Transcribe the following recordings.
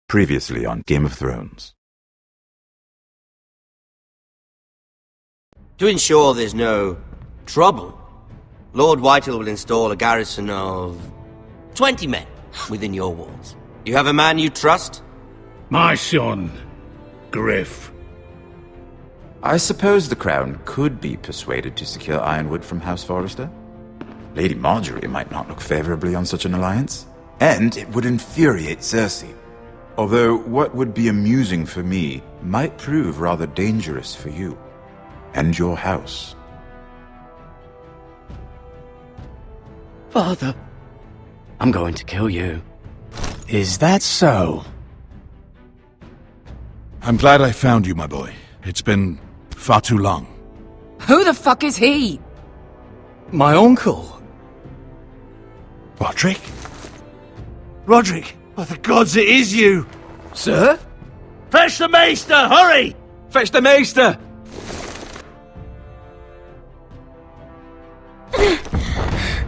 Previously on Game of Thrones. To ensure there's no trouble, Lord Whitehill will install a garrison of 20 men within your walls. You have a man you trust? My son, Griff. I suppose the Crown could be persuaded to secure Ironwood from House Forrester. Lady Marjorie might not look favorably on such an alliance, and it would infuriate Cersei. Although what would be amusing for me might prove rather dangerous for you and your house. Father, I'm going to kill you. Is that so? I'm glad I found you, my boy. It's been far too long. Who the fuck is he? My uncle. Roderick? Roderick! By the gods, it is you! Sir? Fetch the Maester, hurry! Fetch the Maester!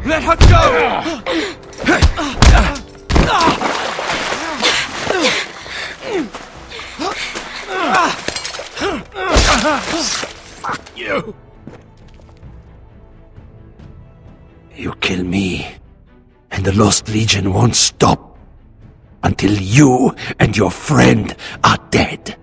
Let her go! Fuck you! You kill me, and the Lost Legion won't stop until you and your friend are dead.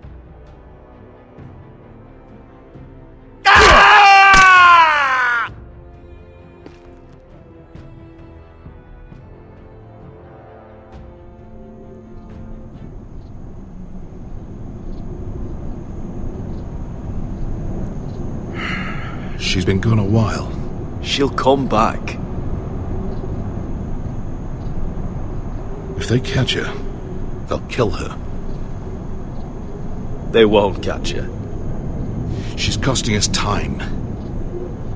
She's been gone a while. She'll come back. If they catch her, they'll kill her. They won't catch her. She's costing us time.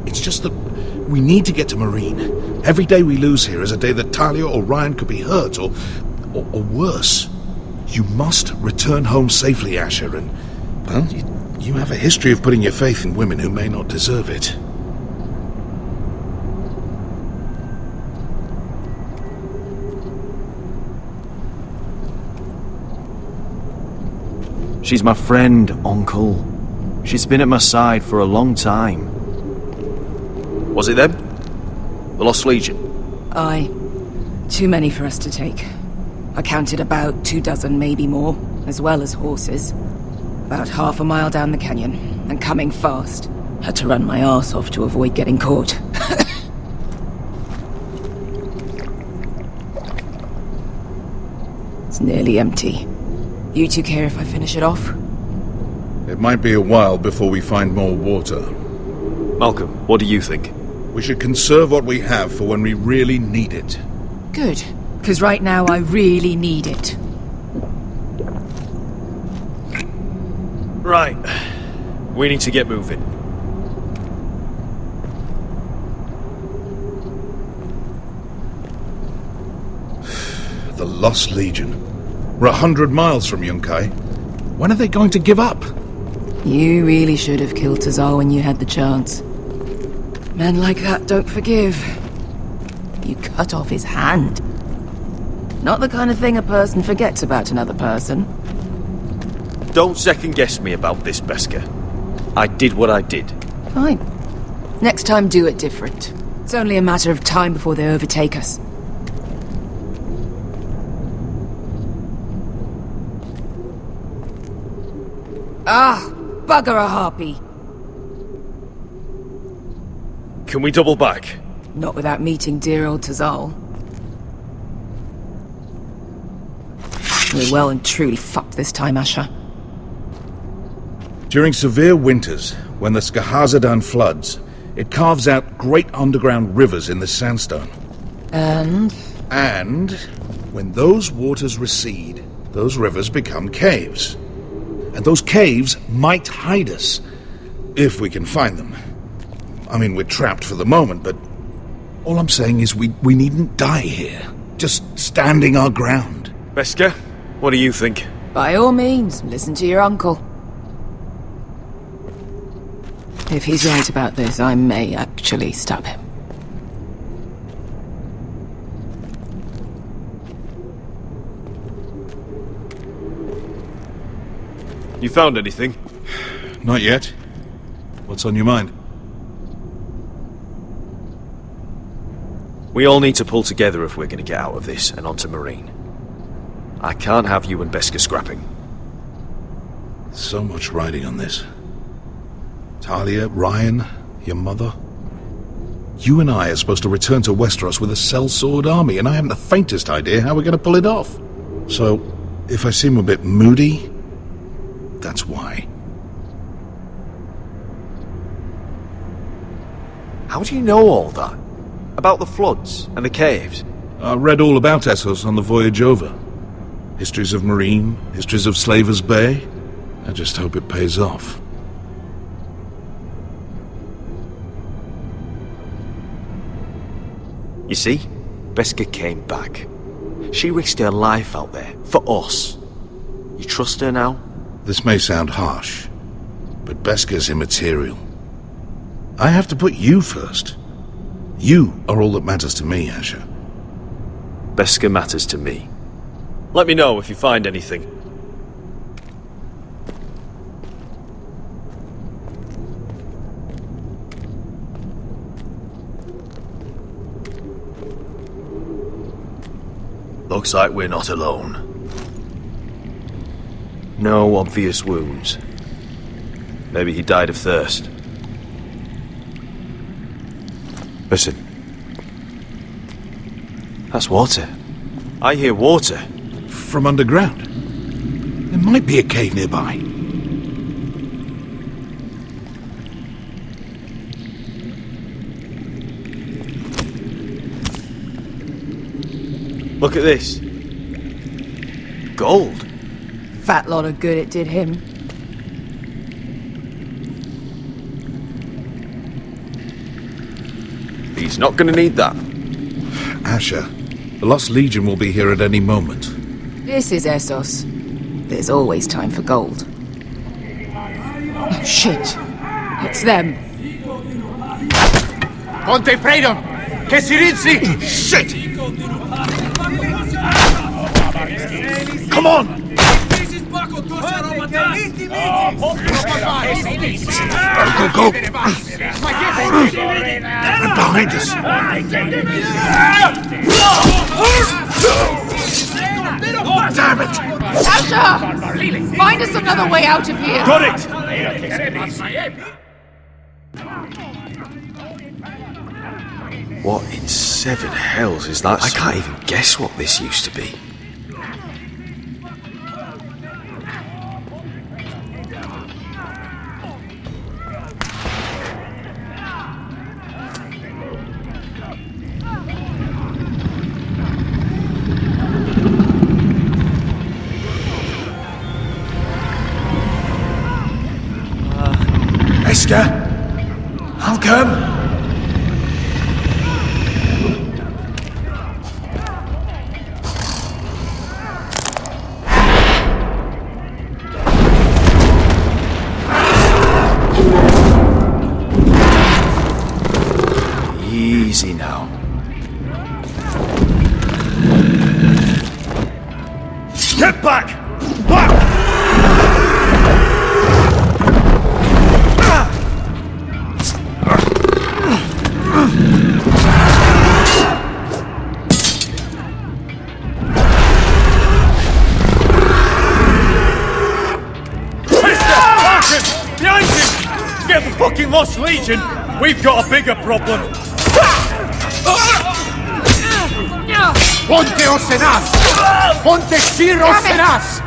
It's just that we need to get to Marine. Every day we lose here is a day that Talia or Ryan could be hurt, or worse. You must return home safely, Asher, and, well, you have a history of putting your faith in women who may not deserve it. She's my friend, Uncle. She's been at my side for a long time. Was it them? The Lost Legion? Aye. Too many for us to take. I counted about 24, maybe more, as well as horses. About half a mile down the canyon, and coming fast. Had to run my arse off to avoid getting caught. It's nearly empty. You two care if I finish it off? It might be a while before we find more water. Malcolm, what do you think? We should conserve what we have for when we really need it. Good, because right now I really need it. Right. We need to get moving. The Lost Legion. We're 100 miles from Yunkai. When are they going to give up? You really should have killed Tazal when you had the chance. Men like that don't forgive. You cut off his hand. Not the kind of thing a person forgets about another person. Don't second guess me about this, Beskha. I did what I did. Fine. Next time do it different. It's only a matter of time before they overtake us. Ah! Bugger a harpy! Can we double back? Not without meeting dear old Tazal. We're well and truly fucked this time, Asher. During severe winters, when the Skahazadan floods, it carves out great underground rivers in the sandstone. And And when those waters recede, those rivers become caves. And those caves might hide us, if we can find them. I mean, we're trapped for the moment, but all I'm saying is we needn't die here. Just standing our ground. Beskha, what do you think? by all means, listen to your uncle. If he's right about this, I may actually stop him. You found anything? Not yet. What's on your mind? We all need to pull together if we're going to get out of this and onto Marine. I can't have you and Beskha scrapping. So much riding on this. Talia, Ryan, your mother. You and I are supposed to return to Westeros with a sellsword army, and I haven't the faintest idea how we're going to pull it off. So, if I seem a bit moody, that's why. How do you know all that? About the floods and the caves? I read all about Essos on the voyage over. Histories of Marine, histories of Slaver's Bay. I just hope it pays off. You see, Beskha came back. She risked her life out there, for us. You trust her now? This may sound harsh, but Beskha's immaterial. I have to put you first. You are all that matters to me, Asher. Beskha matters to me. Let me know if you find anything. Looks like we're not alone. No obvious wounds. Maybe he died of thirst. Listen. That's water. I hear water. From underground. There might be a cave nearby. Look at this. Gold. Fat lot of good it did him. He's not gonna need that. Asher, the Lost Legion will be here at any moment. This is Essos. There's always time for gold. Oh, shit. It's them. Ponte Freedom! Che si rizzi! Shit! Come on! Go, go, go! They're behind us! Damn it! Asher! Find us another way out of here! Got it! What in seven hells is that? I can't even guess what this used to be. Beskha? I'll come. Easy now. Get back! Back! Behind him! Get the fucking Lost Legion! We've got a bigger problem! Ponte Osenas! Ponte Sir Osenas!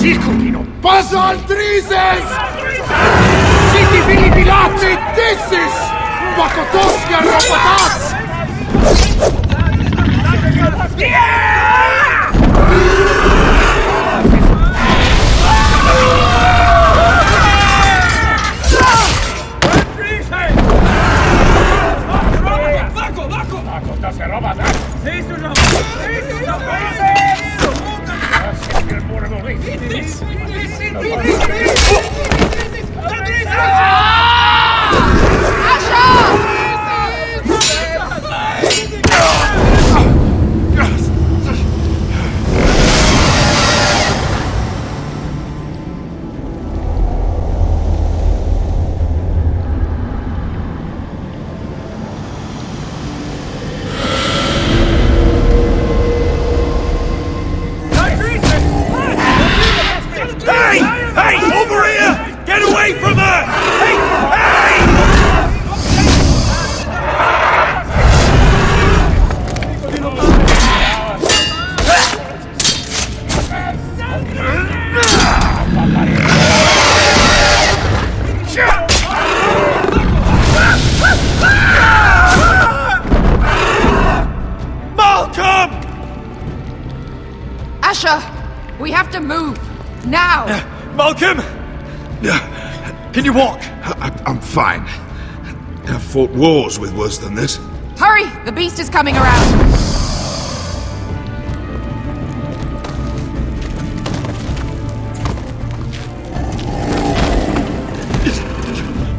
Sikutino! Pasa al Drises! Siti Filipilaci Dissis! Bakotoski Robotas! We have to move! Now! Malcolm! Can you walk? I'm fine. I've fought wars with worse than this. Hurry! The beast is coming around!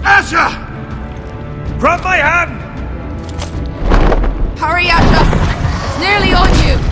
Asher! Grab my hand! Hurry, Asher! It's nearly on you!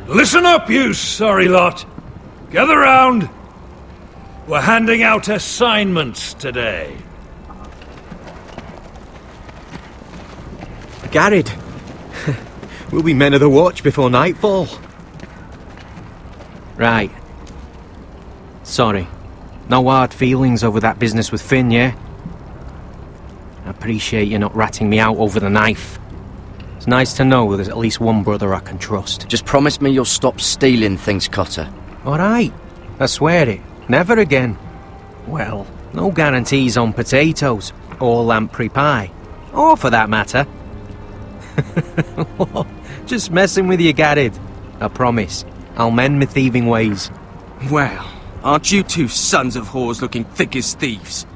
Listen up, you sorry lot. Gather round. We're handing out assignments today. Garrett. We'll be men of the watch before nightfall. Right. Sorry. No hard feelings over that business with Finn, yeah? I appreciate you not ratting me out over the knife. It's nice to know there's at least one brother I can trust. Just promise me you'll stop stealing things, Cotter. Alright. I swear it. Never again. Well, no guarantees on potatoes, or lamprey pie. Or for that matter. Just messing with you, Garrett. I promise. I'll mend my thieving ways. Well, aren't you two sons of whores looking thick as thieves?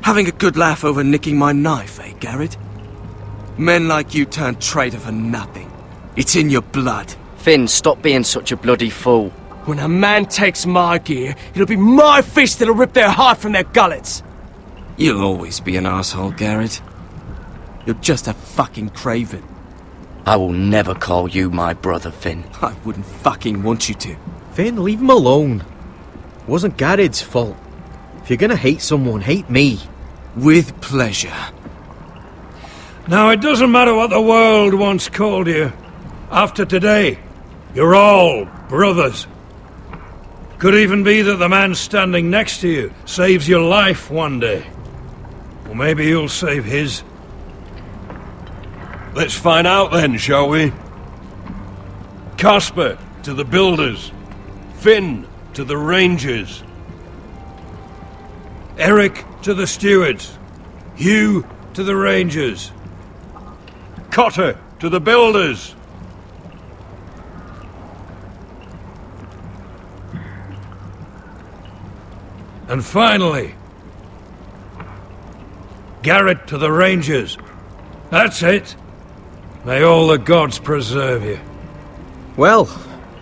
Having a good laugh over nicking my knife, eh, Garrett? Men like you turn traitor for nothing. It's in your blood. Finn, stop being such a bloody fool. When a man takes my gear, it'll be my fist that'll rip their heart from their gullets. You'll always be an asshole, Garrett. You're just a fucking craven. I will never call you my brother, Finn. I wouldn't fucking want you to. Finn, leave him alone. It wasn't Garrett's fault. If you're gonna hate someone, hate me. With pleasure. Now, it doesn't matter what the world once called you. After today, you're all brothers. Could even be that the man standing next to you saves your life one day. Or maybe you'll save his. Let's find out then, shall we? Casper to the builders. Finn to the rangers. Eric to the stewards. Hugh to the rangers. Cotter to the builders. And finally, Garrett to the rangers. That's it. May all the gods preserve you. Well,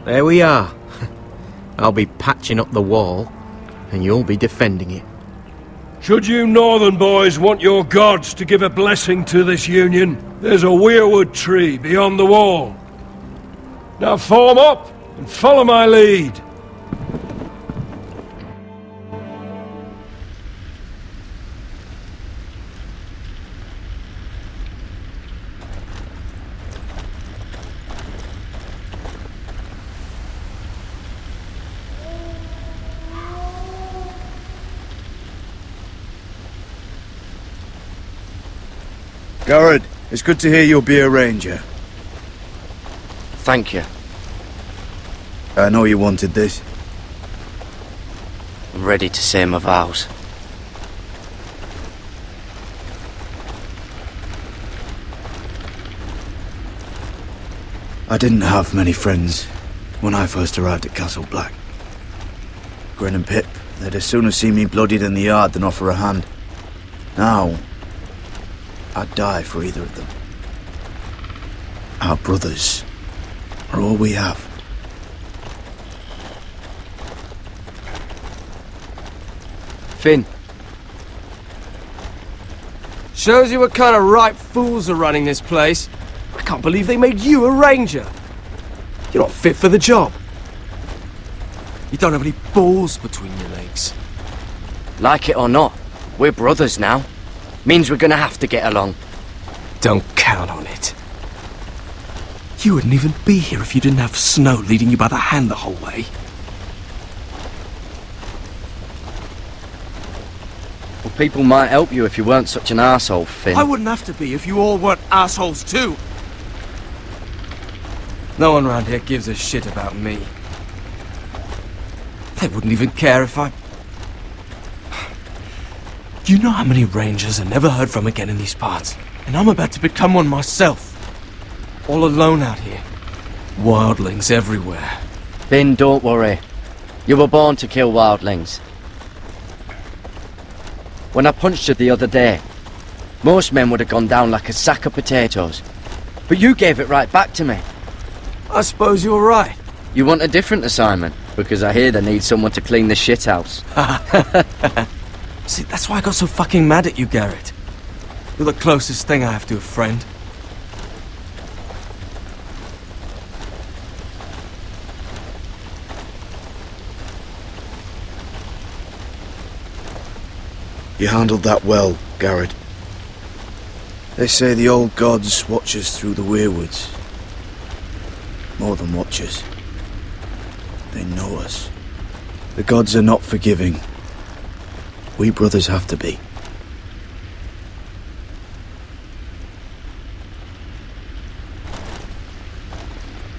there we are. I'll be patching up the wall, and you'll be defending it. Should you northern boys want your gods to give a blessing to this union, there's a weirwood tree beyond the wall. Now form up and follow my lead. Garrett, it's good to hear you'll be a ranger. Thank you. I know you wanted this. I'm ready to say my vows. I didn't have many friends when I first arrived at Castle Black. Grin and Pip, they'd as soon have seen me bloodied in the yard than offer a hand. Now, I'd die for either of them. Our brothers are all we have. Finn. Shows you what kind of ripe fools are running this place. I can't believe they made you a ranger. You're not fit for the job. You don't have any balls between your legs. Like it or not, we're brothers now. Means we're gonna have to get along. Don't count on it. You wouldn't even be here if you didn't have Snow leading you by the hand the whole way. Well, people might help you if you weren't such an arsehole, Finn. I wouldn't have to be if you all weren't assholes too. No one around here gives a shit about me. They wouldn't even care if I... You know how many rangers are never heard from again in these parts? And I'm about to become one myself. All alone out here. Wildlings everywhere. Finn, don't worry. You were born to kill wildlings. When I punched you the other day, most men would have gone down like a sack of potatoes. But you gave it right back to me. I suppose you're right. You want a different assignment? Because I hear they need someone to clean the shithouse. See, that's why I got so fucking mad at you, Garrett. You're the closest thing I have to a friend. You handled that well, Garrett. They say the old gods watch us through the weirwoods. More than watch us. They know us. The gods are not forgiving. We brothers have to be.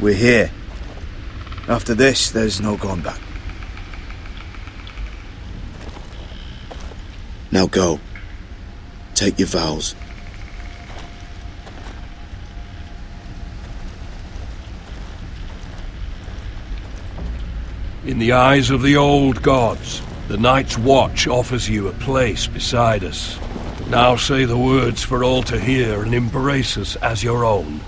We're here. After this, there's no going back. Now go. Take your vows. In the eyes of the old gods, the Night's Watch offers you a place beside us. Now say the words for all to hear and embrace us as your own.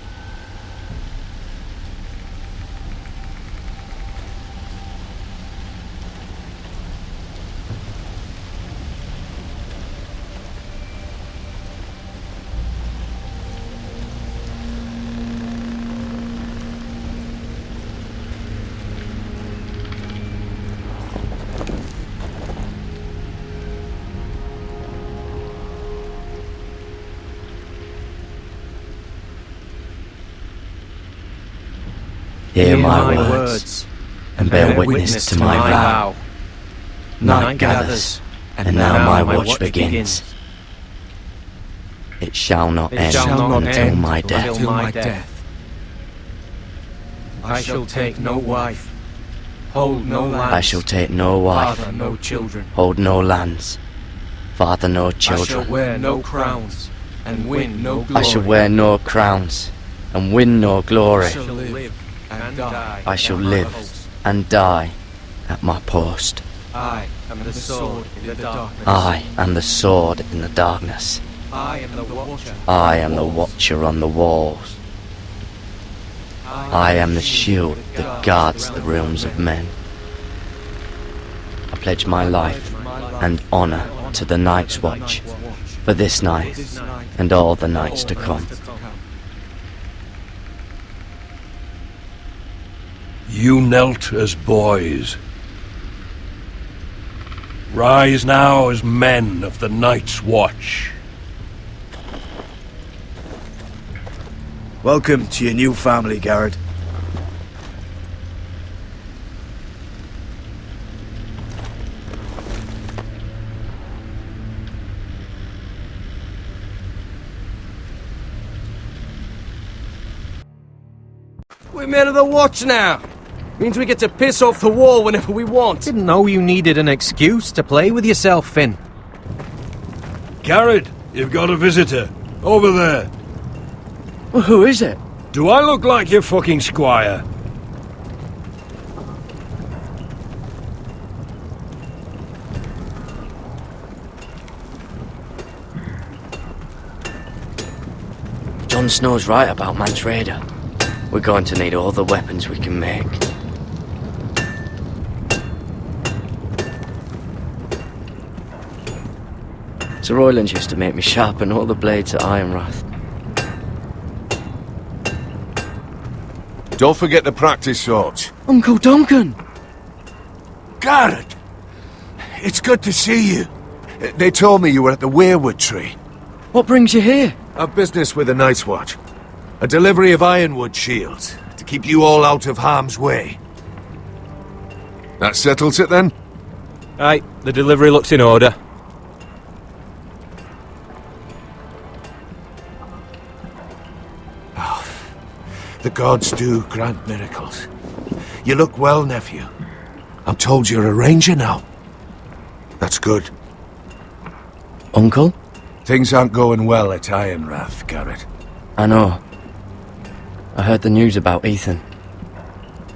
Hear my words, and bear witness to my vow. Night gathers, and now my watch begins. It shall not end until my death. I shall take no wife, hold no lands. I shall take no wife, father no children. hold no lands, father no children. I shall wear no crowns, and win no glory. I shall wear no crowns, and win no glory. I shall live and die. I shall live and die at my post. I am the sword in the darkness. I am the sword in the darkness. I am the watcher. I am the watcher on the walls. I am the shield that guards the realms of men. I pledge my life and honor to the Night's Watch for this night and all the nights to come. You knelt as boys. Rise now as men of the Night's Watch. Welcome to your new family, Garrett. We're men of the watch now. Means we get to piss off the wall whenever we want. Didn't know you needed an excuse to play with yourself, Finn. Garrett, you've got a visitor. Over there. Well, who is it? Do I look like your fucking squire? Jon Snow's right about Mance Rayder. We're going to need all the weapons we can make. Sir Royland used to make me sharpen all the blades at Ironrath. Don't forget the practice swords. Uncle Duncan! Garrett! It's good to see you. They told me you were at the Weirwood Tree. What brings you here? A business with the Night's Watch. A delivery of ironwood shields to keep you all out of harm's way. That settles it then? Aye, the delivery looks in order. The gods do grant miracles. You look well, nephew. I'm told you're a ranger now. That's good. Uncle? Things aren't going well at Ironrath, Garrett. I know. I heard the news about Ethan.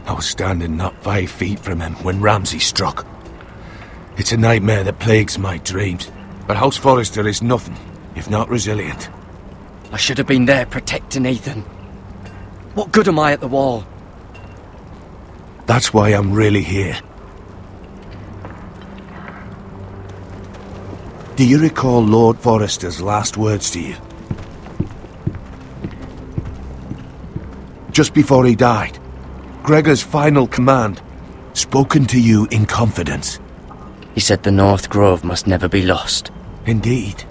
I was standing not 5 feet from him when Ramsay struck. It's a nightmare that plagues my dreams. But House Forrester is nothing, if not resilient. I should have been there protecting Ethan. What good am I at the wall? That's why I'm really here. Do you recall Lord Forrester's last words to you? Just before he died, Gregor's final command, spoken to you in confidence. He said the North Grove must never be lost. Indeed.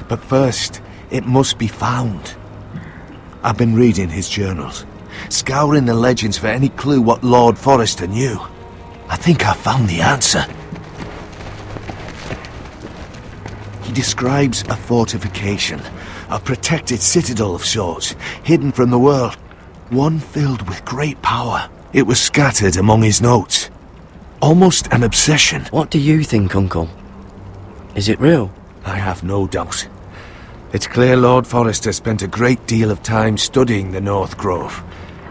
But first, it must be found. I've been reading his journals, scouring the legends for any clue what Lord Forrester knew. I think I found the answer. He describes a fortification, a protected citadel of sorts, hidden from the world. One filled with great power. It was scattered among his notes. Almost an obsession. What do you think, Uncle? Is it real? I have no doubt. It's clear Lord Forrester spent a great deal of time studying the North Grove.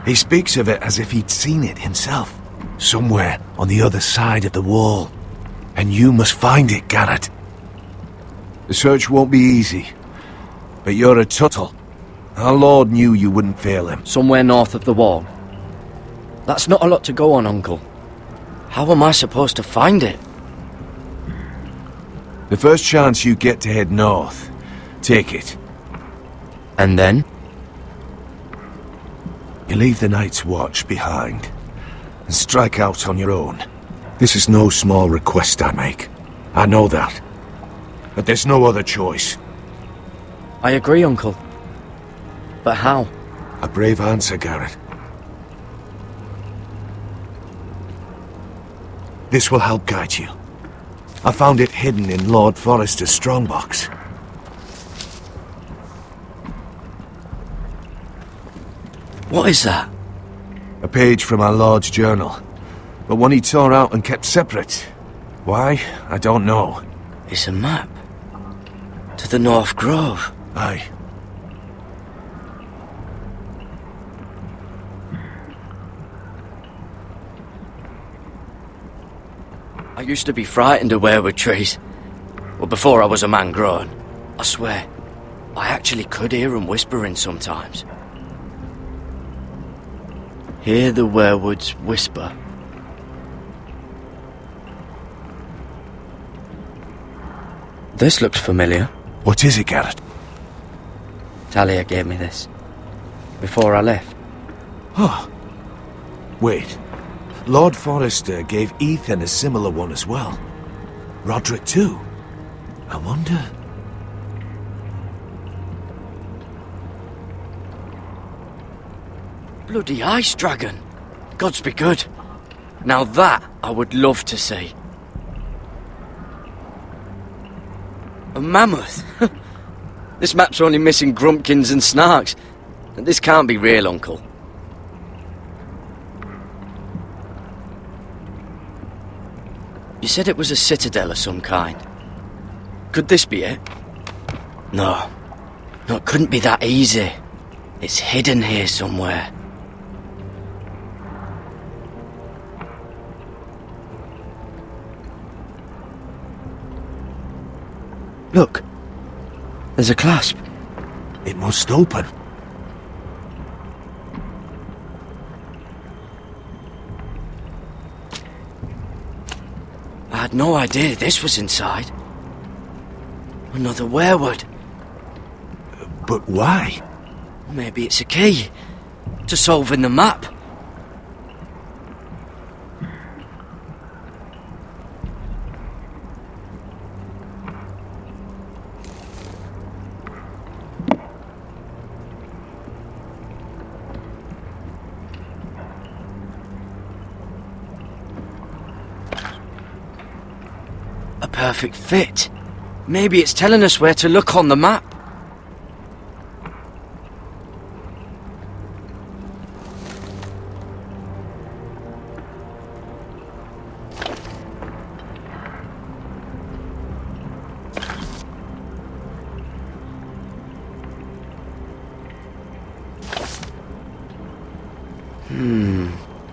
He speaks of it as if he'd seen it himself, somewhere on the other side of the wall. And you must find it, Garrett. The search won't be easy, but you're a Tuttle. Our Lord knew you wouldn't fail him. Somewhere north of the wall. That's not a lot to go on, Uncle. How am I supposed to find it? The first chance you get to head north, take it. And then? You leave the Night's Watch behind, and strike out on your own. This is no small request I make. I know that. But there's no other choice. I agree, Uncle. But how? A brave answer, Garrett. This will help guide you. I found it hidden in Lord Forrester's strongbox. What is that? A page from our Lord's journal, but one he tore out and kept separate. Why? I don't know. It's a map. To the North Grove. Aye. I used to be frightened of weirwood trees. Well, before I was a man grown. I swear, I actually could hear them whispering sometimes. Hear the weirwoods whisper. This looks familiar. What is it, Garrett? Talia gave me this. Before I left. Oh. Wait. Lord Forrester gave Ethan a similar one as well. Roderick too. I wonder... Bloody ice dragon. Gods be good. Now that I would love to see. A mammoth. This map's only missing grumpkins and snarks. This can't be real, Uncle. said it was a citadel of some kind. Could this be it? No. No, it couldn't be that easy. It's hidden here somewhere. Look. There's a clasp. It must open. I had no idea this was inside. Another werewood. But why? Maybe it's a key to solving the map. A perfect fit. Maybe it's telling us where to look on the map.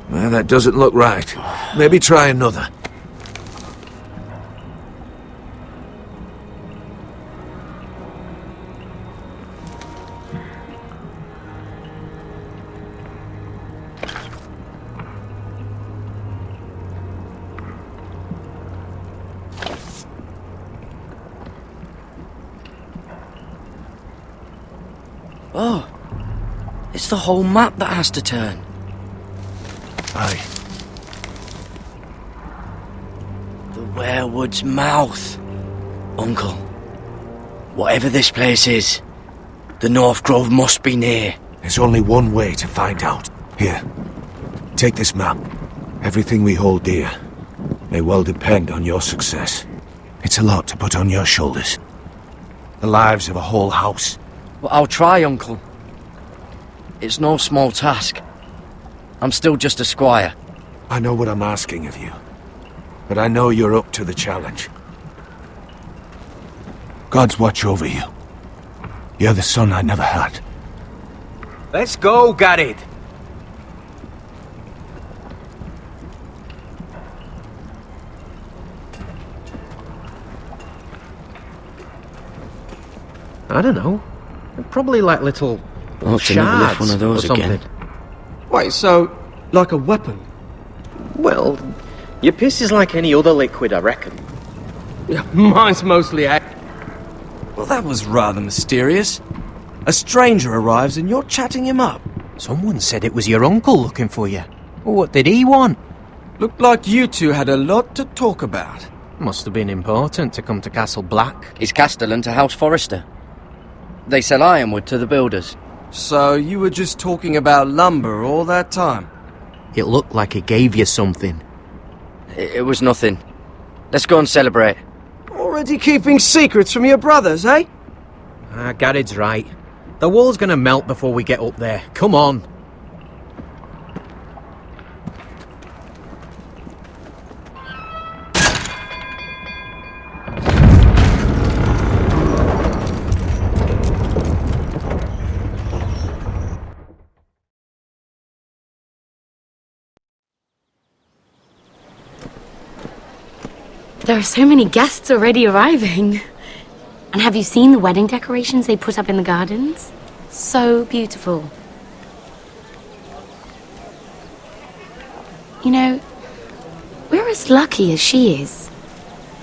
Well, that doesn't look right. Maybe try another. Oh, it's the whole map that has to turn. Aye. The werewood's mouth. Uncle, whatever this place is, the North Grove must be near. There's only one way to find out. Here, take this map. Everything we hold dear may well depend on your success. It's a lot to put on your shoulders. The lives of a whole house. Well, I'll try, Uncle. It's no small task. I'm still just a squire. I know what I'm asking of you, but I know you're up to the challenge. God's watch over you. You're the son I never had. Let's go, Garrett. I don't know. They're probably like little Oh, to never lift shards one of those or something. again. Wait, so, like a weapon? Well, your piss is like any other liquid, I reckon. Yeah, mine's mostly Well, that was rather mysterious. A stranger arrives and you're chatting him up. Someone said it was your uncle looking for you. What did he want? Looked like you two had a lot to talk about. Must have been important to come to Castle Black. It's Castellan to House Forrester. They sell ironwood to the builders. So you were just talking about lumber all that time? It looked like he gave you something. It was nothing. Let's go and celebrate. Already keeping secrets from your brothers, eh? Garrett's right. The wall's gonna melt before we get up there. Come on. There are so many guests already arriving. And have you seen the wedding decorations they put up in the gardens? So beautiful. You know, we're as lucky as she is.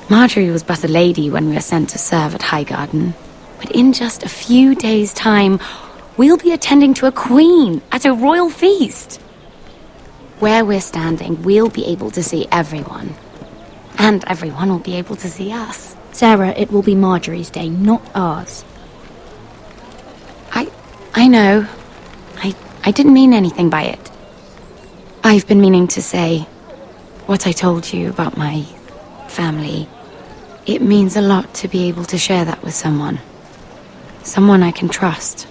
Marjorie was but a lady when we were sent to serve at Highgarden. But in just a few days' time, we'll be attending to a queen at a royal feast. Where we're standing, we'll be able to see everyone. And everyone will be able to see us. Sarah, it will be Marjorie's day, not ours. I know. I didn't mean anything by it. I've been meaning to say what I told you about my family. It means a lot to be able to share that with someone. Someone I can trust.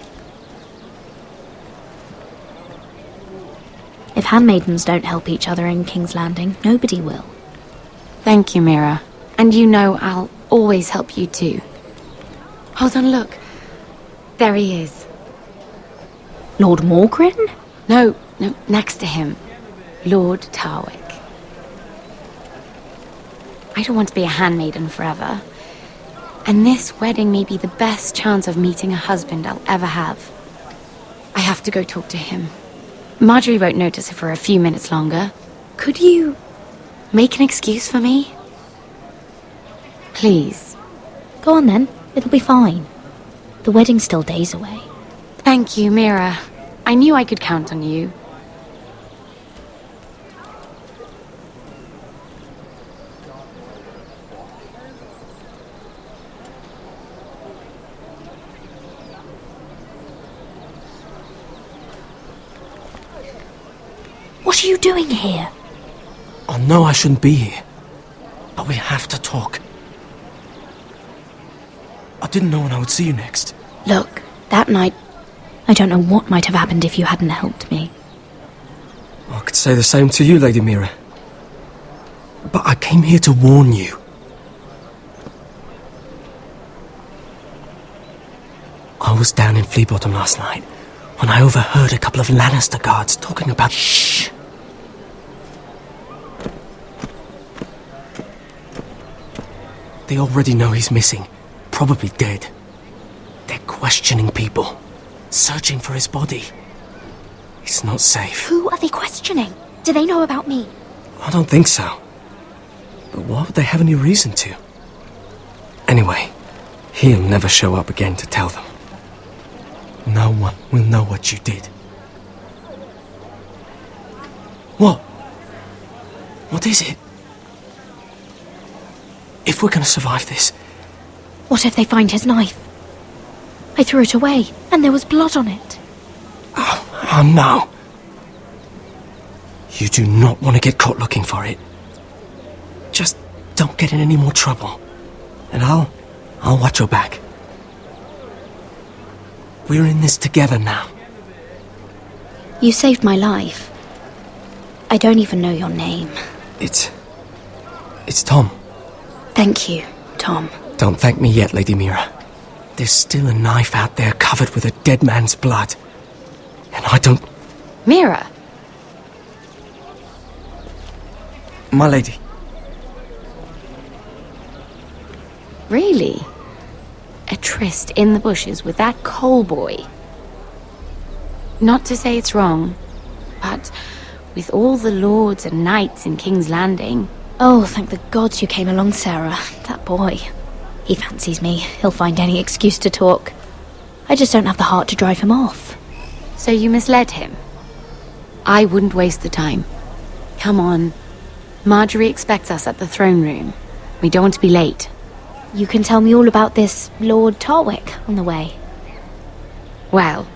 If handmaidens don't help each other in King's Landing, nobody will. Thank you, Mira. And you know I'll always help you too. Hold on, look. There he is. Lord Morgrin? No, next to him. Lord Tarwick. I don't want to be a handmaiden forever. And this wedding may be the best chance of meeting a husband I'll ever have. I have to go talk to him. Marjorie won't notice it for a few minutes longer. Could you make an excuse for me? Please. Go on then. It'll be fine. The wedding's still days away. Thank you, Mira. I knew I could count on you. What are you doing here? I know I shouldn't be here, but we have to talk. I didn't know when I would see you next. Look, that night, I don't know what might have happened if you hadn't helped me. I could say the same to you, Lady Mira. But I came here to warn you. I was down in Fleabottom last night when I overheard a couple of Lannister guards talking about... Shh! They already know he's missing, probably dead. They're questioning people, searching for his body. It's not safe. Who are they questioning? Do they know about me? I don't think so. But why would they have any reason to? Anyway, he'll never show up again to tell them. No one will know what you did. What? What is it? If we're gonna survive this... What if they find his knife? I threw it away, and there was blood on it. Oh no. You do not want to get caught looking for it. Just don't get in any more trouble. And I'll watch your back. We're in this together now. You saved my life. I don't even know your name. It's Tom. Thank you, Tom. Don't thank me yet, Lady Mira. There's still a knife out there covered with a dead man's blood. And I don't... Mira! My lady. Really? A tryst in the bushes with that Cole boy? Not to say it's wrong, but with all the lords and knights in King's Landing... Oh, thank the gods you came along, Sarah. That boy. He fancies me. He'll find any excuse to talk. I just don't have the heart to drive him off. So you misled him? I wouldn't waste the time. Come on. Marjorie expects us at the throne room. We don't want to be late. You can tell me all about this Lord Tarwick on the way. Well,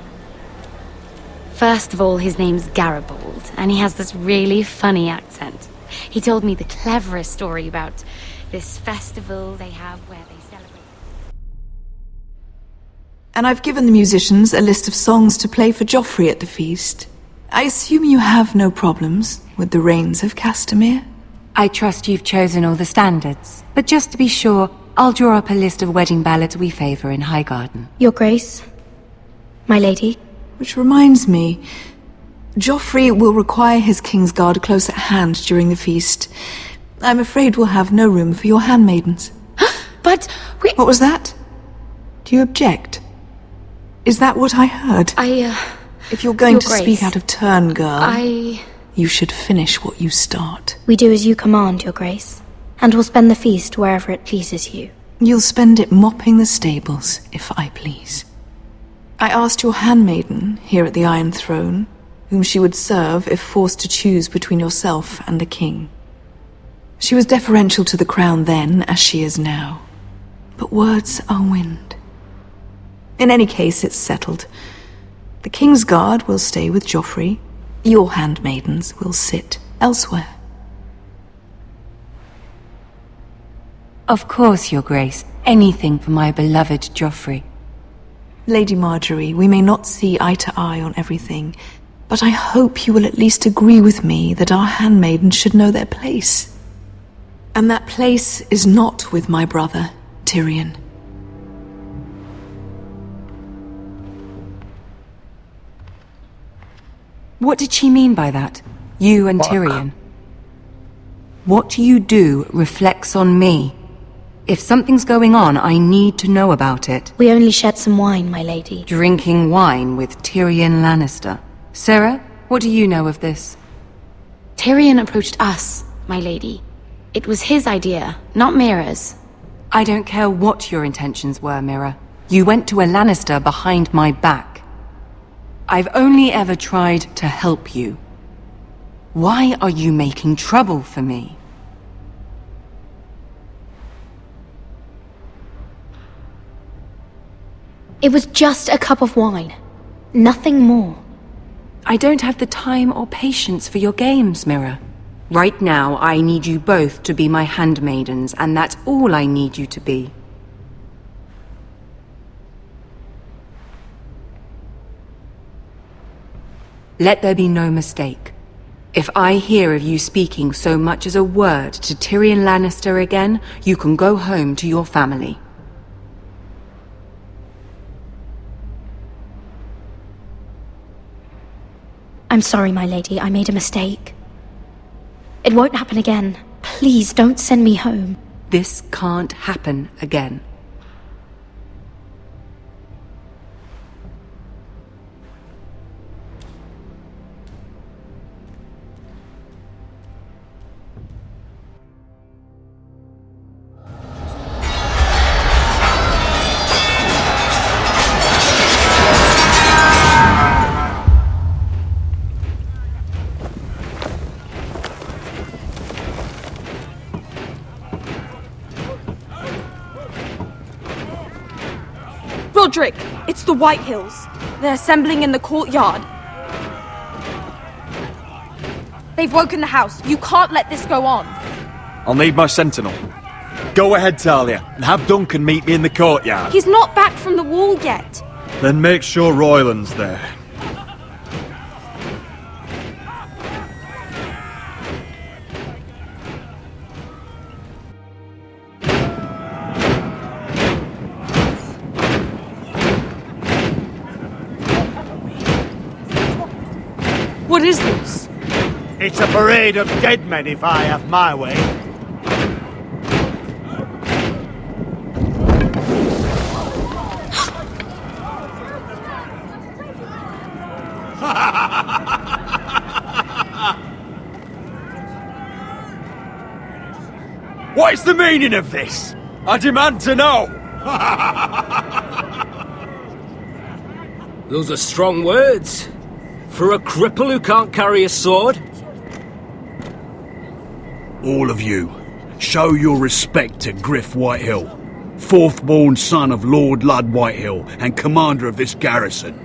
first of all, his name's Garibald, and he has this really funny accent. He told me the cleverest story about this festival they have where they celebrate... And I've given the musicians a list of songs to play for Joffrey at the feast. I assume you have no problems with the Rains of Castamere? I trust you've chosen all the standards, but just to be sure, I'll draw up a list of wedding ballads we favour in Highgarden. Your Grace, my lady. Which reminds me, Joffrey will require his Kingsguard close at hand during the feast. I'm afraid we'll have no room for your handmaidens. But we... What was that? Do you object? Is that what I heard? If you're going to speak out of turn, girl, you should finish what you start. We do as you command, Your Grace, and we'll spend the feast wherever it pleases you. You'll spend it mopping the stables, if I please. I asked your handmaiden, here at the Iron Throne, whom she would serve if forced to choose between yourself and the king. She was deferential to the crown then, as she is now. But words are wind. In any case, it's settled. The Kingsguard will stay with Joffrey. Your handmaidens will sit elsewhere. Of course, Your Grace. Anything for my beloved Joffrey. Lady Marjorie, we may not see eye to eye on everything, but I hope you will at least agree with me that our handmaidens should know their place. And that place is not with my brother, Tyrion. What did she mean by that? You and Tyrion? What you do reflects on me. If something's going on, I need to know about it. We only shared some wine, my lady. Drinking wine with Tyrion Lannister. Sarah, what do you know of this? Tyrion approached us, my lady. It was his idea, not Mira's. I don't care what your intentions were, Mira. You went to a Lannister behind my back. I've only ever tried to help you. Why are you making trouble for me? It was just a cup of wine. Nothing more. I don't have the time or patience for your games, Mira. Right now, I need you both to be my handmaidens, and that's all I need you to be. Let there be no mistake. If I hear of you speaking so much as a word to Tyrion Lannister again, you can go home to your family. I'm sorry, my lady. I made a mistake. It won't happen again. Please don't send me home. This can't happen again. Roderick, it's the Whitehills. They're assembling in the courtyard. They've woken the house. You can't let this go on. I'll need my sentinel. Go ahead, Talia, and have Duncan meet me in the courtyard. He's not back from the wall yet. Then make sure Royland's there. What is this? It's a parade of dead men if I have my way. What is the meaning of this? I demand to know! Those are strong words. For a cripple who can't carry a sword? All of you, show your respect to Griff Whitehill, fourth-born son of Lord Ludd Whitehill and commander of this garrison.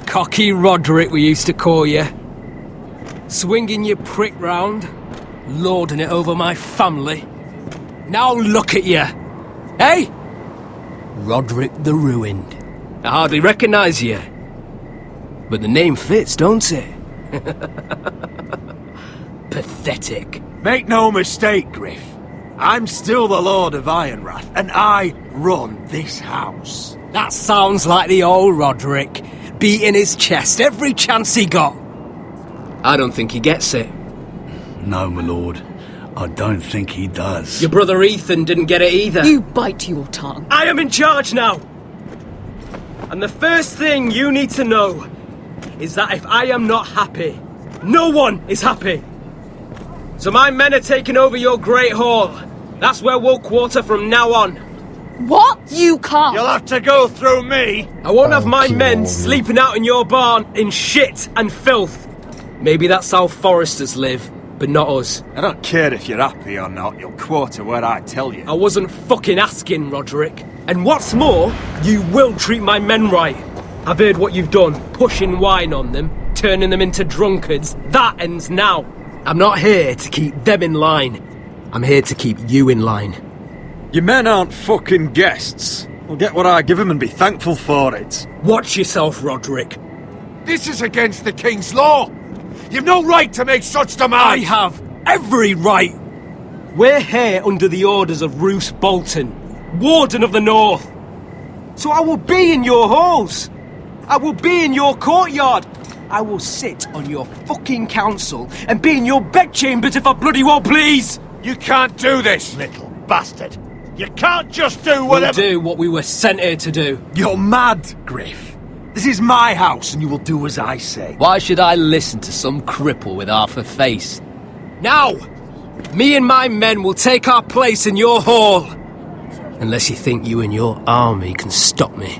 Cocky Roderick, we used to call you. Swinging your prick round, lording it over my family. Now look at you! Hey? Roderick the Ruined. I hardly recognise you. But the name fits, don't it? Pathetic. Make no mistake, Griff. I'm still the Lord of Ironrath, and I run this house. That sounds like the old Roderick, beating his chest every chance he got. I don't think he gets it. No, my lord. I don't think he does. Your brother Ethan didn't get it either. You bite your tongue. I am in charge now! And the first thing you need to know is that if I am not happy, no one is happy. So my men are taking over your Great Hall. That's where we'll quarter from now on. What? You can't. You'll have to go through me. I won't have my men sleeping out in your barn in shit and filth. Maybe that's how Foresters live, but not us. I don't care if you're happy or not, you'll quarter where I tell you. I wasn't fucking asking, Roderick. And what's more, you will treat my men right. I've heard what you've done, pushing wine on them, turning them into drunkards. That ends now. I'm not here to keep them in line. I'm here to keep you in line. Your men aren't fucking guests. I'll get what I give them and be thankful for it. Watch yourself, Roderick. This is against the King's law. You've no right to make such demands! I have every right! We're here under the orders of Roose Bolton, Warden of the North. So I will be in your halls. I will be in your courtyard. I will sit on your fucking council and be in your bedchambers if I bloody well please! You can't do this, Little bastard! You can't just do whatever— We'll do what we were sent here to do. You're mad, Griff. This is my house, and you will do as I say. Why should I listen to some cripple with half a face? Now, me and my men will take our place in your hall. Unless you think you and your army can stop me.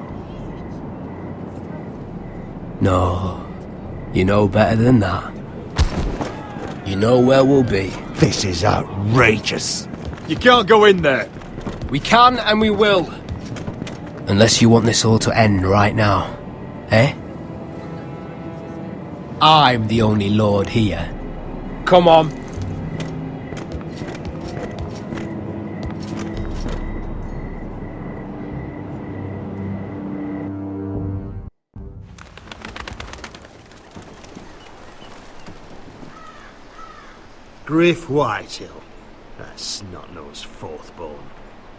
No, you know better than that. You know where we'll be. This is outrageous. You can't go in there. We can and we will. Unless you want this all to end right now. Eh? I'm the only lord here. Come on. Griff Whitehill. That snot-nosed fourth-born.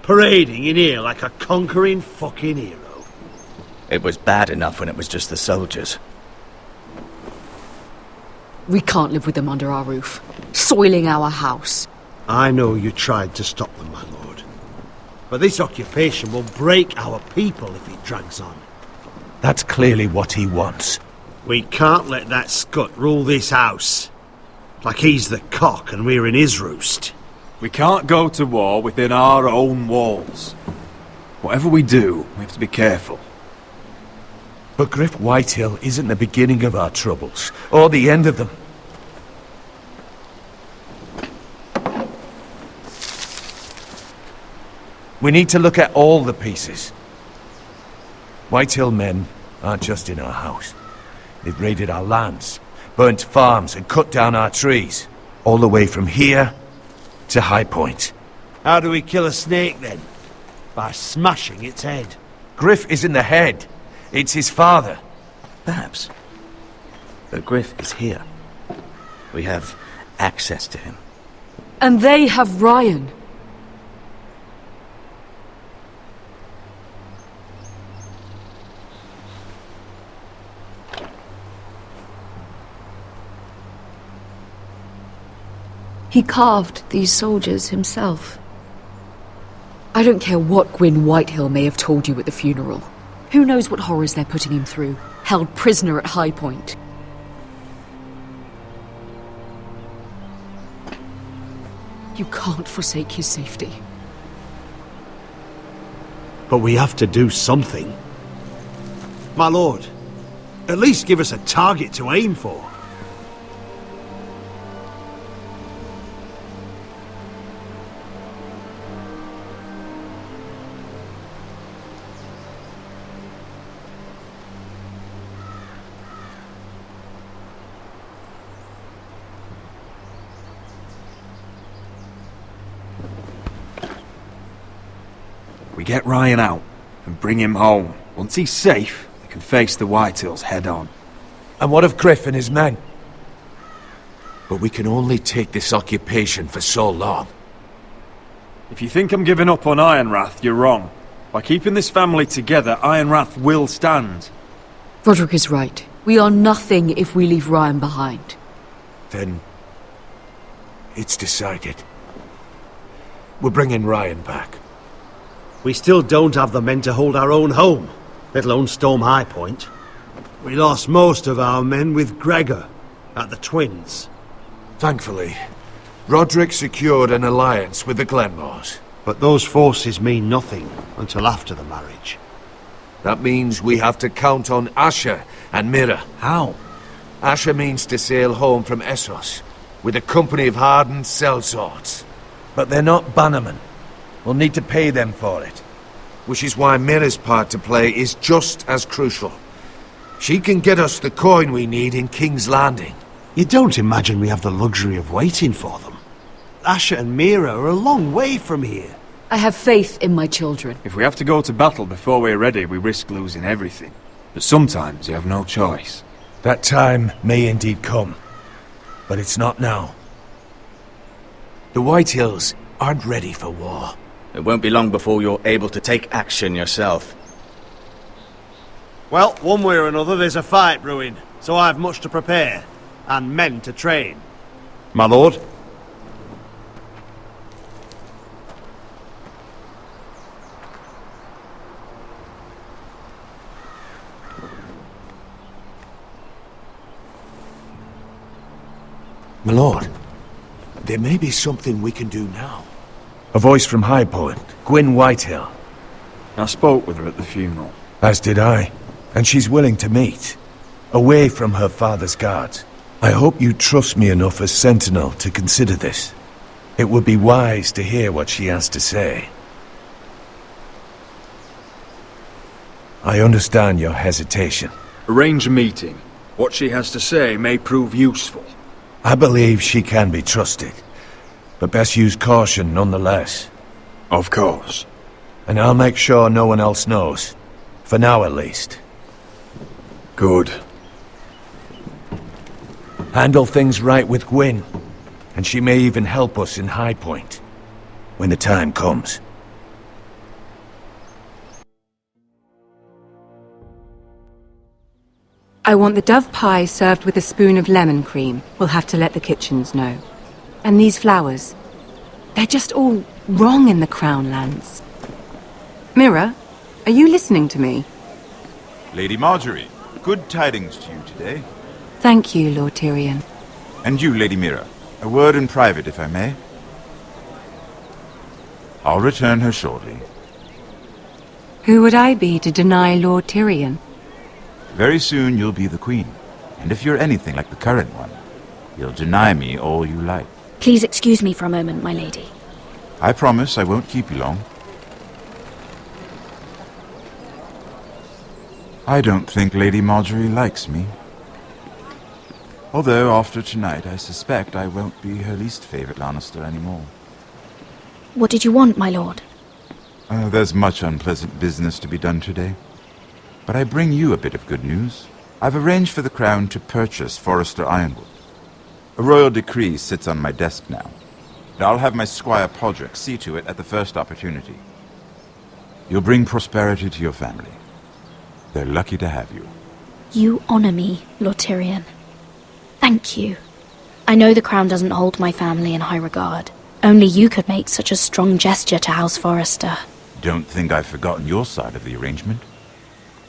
Parading in here like a conquering fucking hero. It was bad enough when it was just the soldiers. We can't live with them under our roof, soiling our house. I know you tried to stop them, my lord. But this occupation will break our people if it drags on. That's clearly what he wants. We can't let that scut rule this house. Like he's the cock and we're in his roost. We can't go to war within our own walls. Whatever we do, we have to be careful. But Griff Whitehill isn't the beginning of our troubles, or the end of them. We need to look at all the pieces. Whitehill men aren't just in our house. They've raided our lands, burnt farms and cut down our trees. All the way from here to High Point. How do we kill a snake then? By smashing its head. Griff isn't the head. It's his father. Perhaps. But Griff is here. We have access to him. And they have Ryan. He carved these soldiers himself. I don't care what Gwyn Whitehill may have told you at the funeral. Who knows what horrors they're putting him through, held prisoner at High Point. You can't forsake his safety. But we have to do something. My lord, at least give us a target to aim for. We get Ryan out and bring him home. Once he's safe, we can face the Whitehills head on. And what of Griff and his men? But we can only take this occupation for so long. If you think I'm giving up on Ironrath, you're wrong. By keeping this family together, Ironrath will stand. Roderick is right. We are nothing if we leave Ryan behind. Then it's decided. We're bringing Ryan back. We still don't have the men to hold our own home, let alone storm High Point. We lost most of our men with Gregor at the Twins. Thankfully, Roderick secured an alliance with the Glenmores. But those forces mean nothing until after the marriage. That means we have to count on Asher and Mira. How? Asher means to sail home from Essos with a company of hardened sellswords. But they're not bannermen. We'll need to pay them for it. Which is why Mira's part to play is just as crucial. She can get us the coin we need in King's Landing. You don't imagine we have the luxury of waiting for them? Asher and Mira are a long way from here. I have faith in my children. If we have to go to battle before we're ready, we risk losing everything. But sometimes you have no choice. That time may indeed come. but it's not now. The Whitehills aren't ready for war. It won't be long before you're able to take action yourself. Well, one way or another, there's a fight brewing, so I've much to prepare, and men to train. My lord? My lord, there may be something we can do now. A voice from High Point, Gwyn Whitehill. I spoke with her at the funeral. As did I. And she's willing to meet. Away from her father's guards. I hope you trust me enough as Sentinel to consider this. It would be wise to hear what she has to say. I understand your hesitation. Arrange a meeting. What she has to say may prove useful. I believe she can be trusted. But best use caution nonetheless. Of course. And I'll make sure no one else knows. For now at least. Good. Handle things right with Gwyn. And she may even help us in High Point. When the time comes. I want the dove pie served with a spoon of lemon cream. We'll have to let the kitchens know. And these flowers. They're just all wrong in the Crown lands. Mira, are you listening to me? Lady Marjorie, good tidings to you today. Thank you, Lord Tyrion. And you, Lady Mira. A word in private, if I may. I'll return her shortly. Who would I be to deny Lord Tyrion? Very soon you'll be the queen. And if you're anything like the current one, you'll deny me all you like. Please excuse me for a moment, my lady. I promise I won't keep you long. I don't think Lady Marjorie likes me. Although, after tonight, I suspect I won't be her least favorite Lannister anymore. What did you want, my lord? There's much unpleasant business to be done today. But I bring you a bit of good news. I've arranged for the Crown to purchase Forrester Ironwood. A royal decree sits on my desk now. And I'll have my squire Podrick see to it at the first opportunity. You'll bring prosperity to your family. They're lucky to have you. You honor me, Lord Tyrion. Thank you. I know the Crown doesn't hold my family in high regard. Only you could make such a strong gesture to House Forrester. Don't think I've forgotten your side of the arrangement.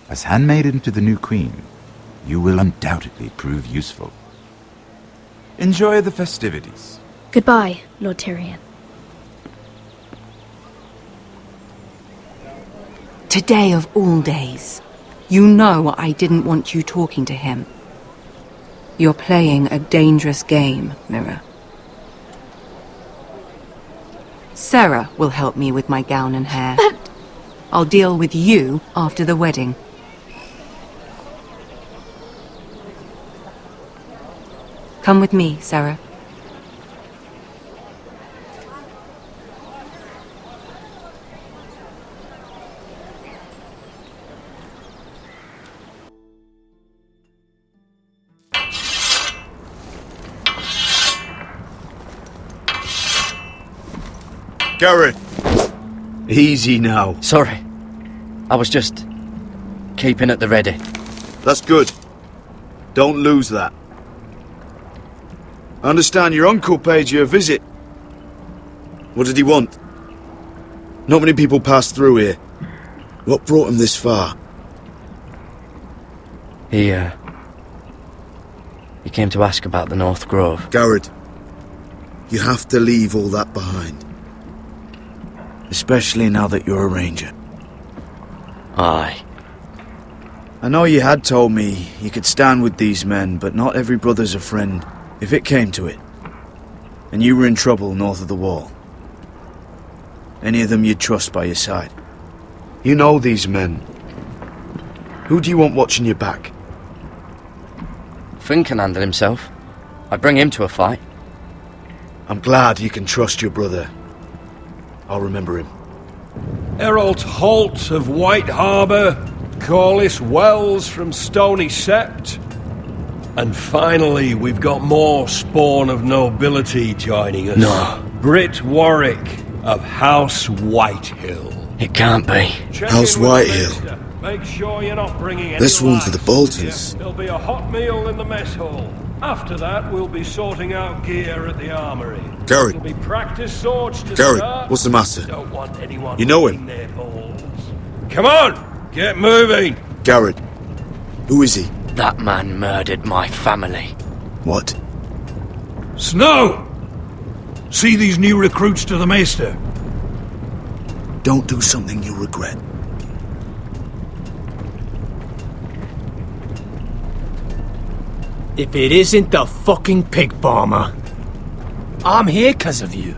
As handmaiden to the new queen, you will undoubtedly prove useful. Enjoy the festivities. Goodbye, Lord Tyrion. Today of all days. You know I didn't want you talking to him. You're playing a dangerous game, Mira. Sarah will help me with my gown and hair. But... I'll deal with you after the wedding. Come with me, Sarah. Garrett! Easy now. Sorry. I was just keeping at the ready. That's good. Don't lose that. I understand your uncle paid you a visit. What did he want? Not many people pass through here. What brought him this far? He came to ask about the North Grove. Garrett, you have to leave all that behind. Especially now that you're a ranger. Aye. I know you had told me you could stand with these men, but not every brother's a friend, if it came to it. And you were in trouble north of the wall. Any of them you'd trust by your side. You know these men. Who do you want watching your back? Finn can handle himself. I'd bring him to a fight. I'm glad you can trust your brother. I'll remember him. Errol Holt of White Harbour, Corliss Wells from Stony Sept, And finally, we've got more spawn of nobility joining us. No. Brit Warwick of House Whitehill. It can't be. House Whitehill. Make sure you're not bringing any This one for lights the Boltons. with you. There'll be a hot meal in the mess hall. After that, we'll be sorting out gear at the armory. Garrett. There'll be practice swords to Garrett, start. what's the matter? Don't want anyone You know eating him? their balls. Come on, get moving. Garrett. Who is he? That man murdered my family. What? Snow! See these new recruits to the Maester. Don't do something you'll regret. If it isn't the fucking pig farmer. I'm here 'cause of you.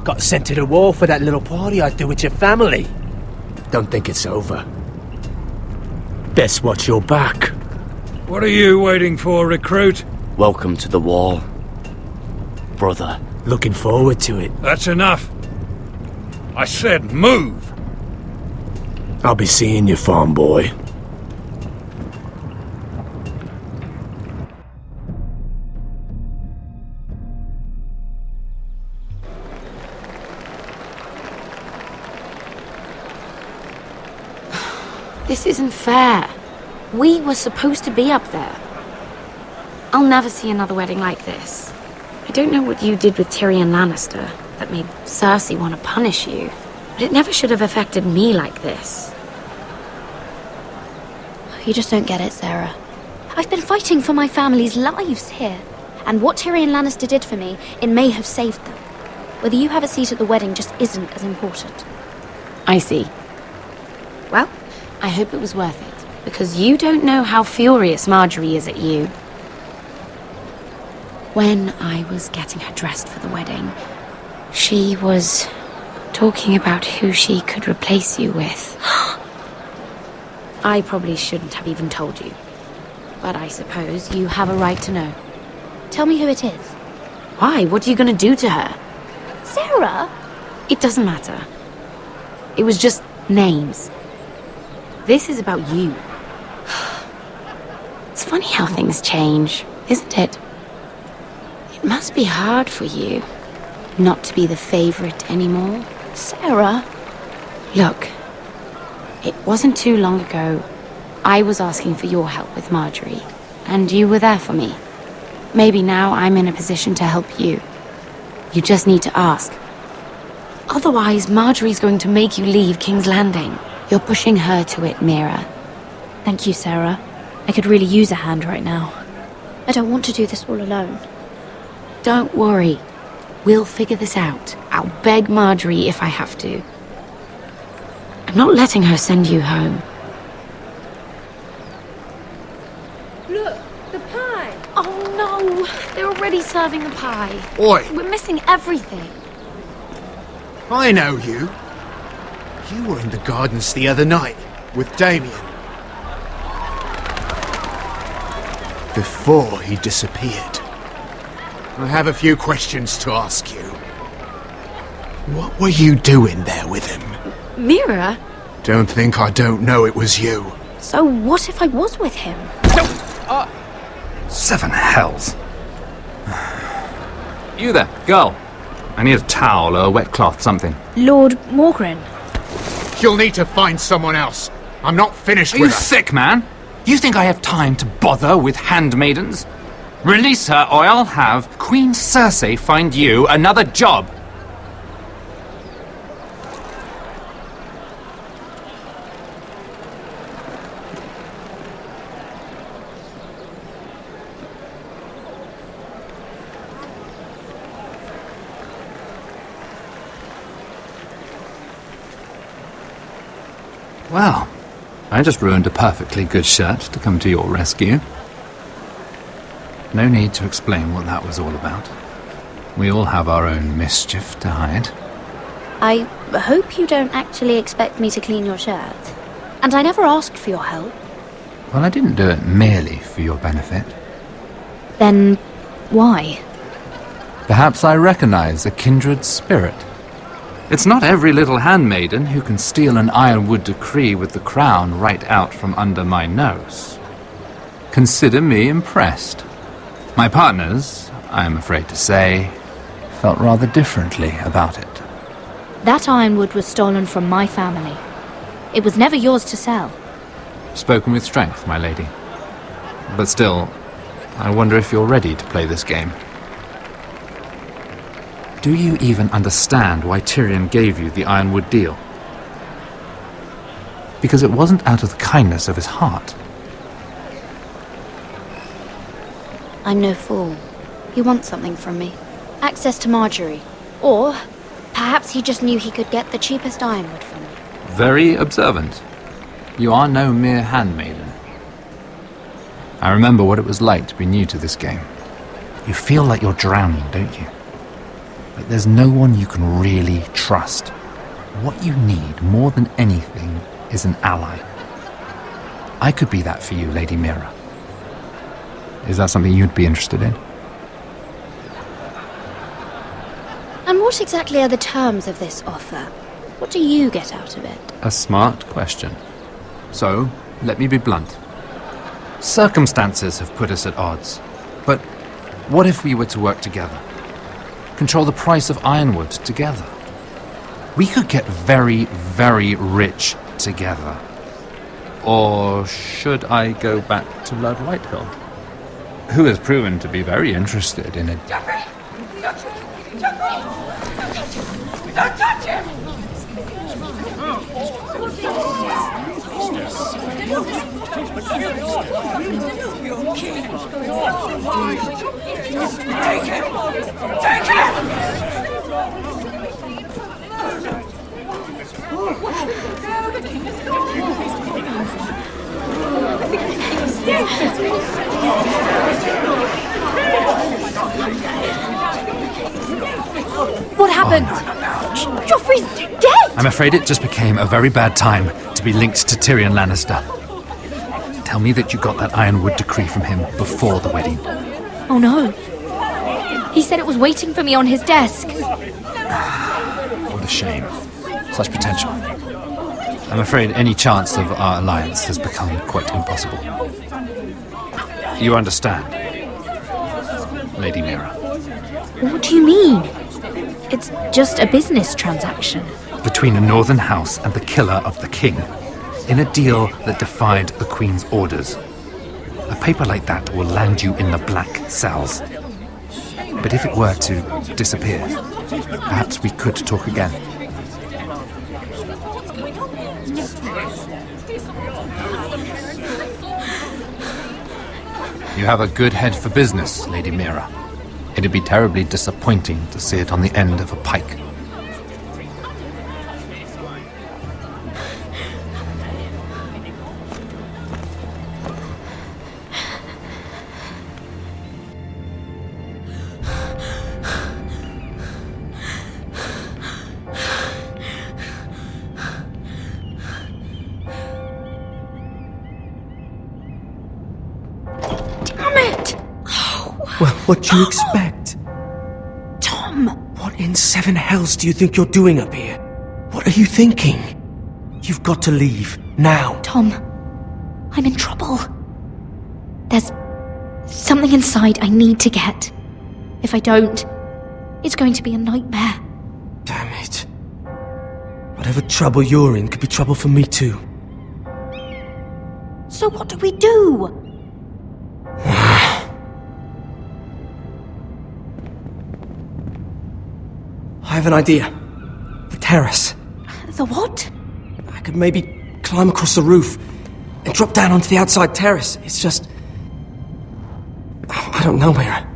Got sent to the war for that little party I threw with your family. Don't think it's over. Best watch your back. What are you waiting for, recruit? Welcome to the wall, brother. Looking forward to it. That's enough. I said move. I'll be seeing you, farm boy. This isn't fair. We were supposed to be up there. I'll never see another wedding like this. I don't know what you did with Tyrion Lannister that made Cersei want to punish you, but it never should have affected me like this. You just don't get it, Sarah. I've been fighting for my family's lives here, and what Tyrion Lannister did for me, it may have saved them. Whether you have a seat at the wedding just isn't as important. I see. Well, I hope it was worth it, because you don't know how furious Marjorie is at you. When I was getting her dressed for the wedding, she was talking about who she could replace you with. I probably shouldn't have even told you, but I suppose you have a right to know. Tell me who it is. Why? What are you going to do to her? Sarah? It doesn't matter. It was just names. This is about you. It's funny how things change, isn't it? It must be hard for you not to be the favorite anymore. Sarah? Look, it wasn't too long ago I was asking for your help with Marjorie, and you were there for me. Maybe now I'm in a position to help you. You just need to ask. Otherwise, Marjorie's going to make you leave King's Landing. You're pushing her to it, Mira. Thank you, Sarah. I could really use a hand right now. I don't want to do this all alone. Don't worry. We'll figure this out. I'll beg Marjorie if I have to. I'm not letting her send you home. Look, the pie! Oh no! They're already serving the pie. Oi! We're missing everything. I know you. You were in the gardens the other night with Damien. Before he disappeared. I have a few questions to ask you. What were you doing there with him? Mira? Don't think I don't know it was you. So what if I was with him? Seven hells. You there, girl. I need a towel or a wet cloth, something. Lord Morgren. You'll need to find someone else. I'm not finished Are with you her. sick, man? You think I have time to bother with handmaidens? Release her, or I'll have Queen Cersei find you another job. Well, I just ruined a perfectly good shirt to come to your rescue. No need to explain what that was all about. We all have our own mischief to hide. I hope you don't actually expect me to clean your shirt. And I never asked for your help. Well, I didn't do it merely for your benefit. Then why? Perhaps I recognize a kindred spirit. It's not every little handmaiden who can steal an Ironwood decree with the crown right out from under my nose. Consider me impressed. My partners, I am afraid to say, felt rather differently about it. That ironwood was stolen from my family. It was never yours to sell. Spoken with strength, my lady. But still, I wonder if you're ready to play this game. Do you even understand why Tyrion gave you the Ironwood deal? Because it wasn't out of the kindness of his heart. I'm no fool. He wants something from me. Access to Marjorie. Or perhaps he just knew he could get the cheapest ironwood from me. Very observant. You are no mere handmaiden. I remember what it was like to be new to this game. You feel like you're drowning, don't you? But there's no one you can really trust. What you need more than anything is an ally. I could be that for you, Lady Mira. Is that something you'd be interested in? And what exactly are the terms of this offer? What do you get out of it? A smart question. So, let me be blunt. Circumstances have put us at odds. But what if we were to work together? Control the price of ironwood together? We could get very, very rich together. Or should I go back to Lord Whitehill, who has proven to be very interested in it? Don't touch him! Take him! Take him! What happened? Joffrey's dead! I'm afraid it just became a very bad time to be linked to Tyrion Lannister. Tell me that you got that Ironwood decree from him before the wedding. Oh no. He said it was waiting for me on his desk. What a shame. Such potential. I'm afraid any chance of our alliance has become quite impossible. You understand, Lady Mira? What do you mean? It's just a business transaction. Between a northern house and the killer of the king, in a deal that defied the Queen's orders. A paper like that will land you in the black cells. But if it were to disappear, perhaps we could talk again. You have a good head for business, Lady Mira. It'd be terribly disappointing to see it on the end of a pike. Well, what do you expect? Tom! What in seven hells do you think you're doing up here? What are you thinking? You've got to leave, now. Tom, I'm in trouble. There's something inside I need to get. If I don't, it's going to be a nightmare. Damn it. Whatever trouble you're in could be trouble for me too. So what do we do? I have an idea. The terrace. The what? I could maybe climb across the roof and drop down onto the outside terrace. It's just... I don't know, Mira.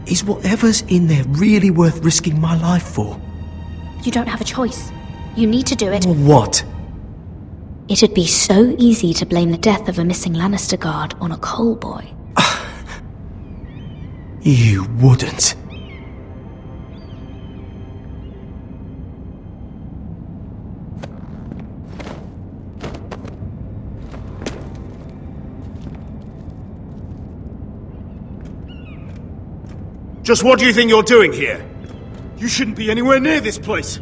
Is whatever's in there really worth risking my life for? You don't have a choice. You need to do it. Or what? It'd be so easy to blame the death of a missing Lannister guard on a Cole boy. You wouldn't. Just what do you think you're doing here? You shouldn't be anywhere near this place.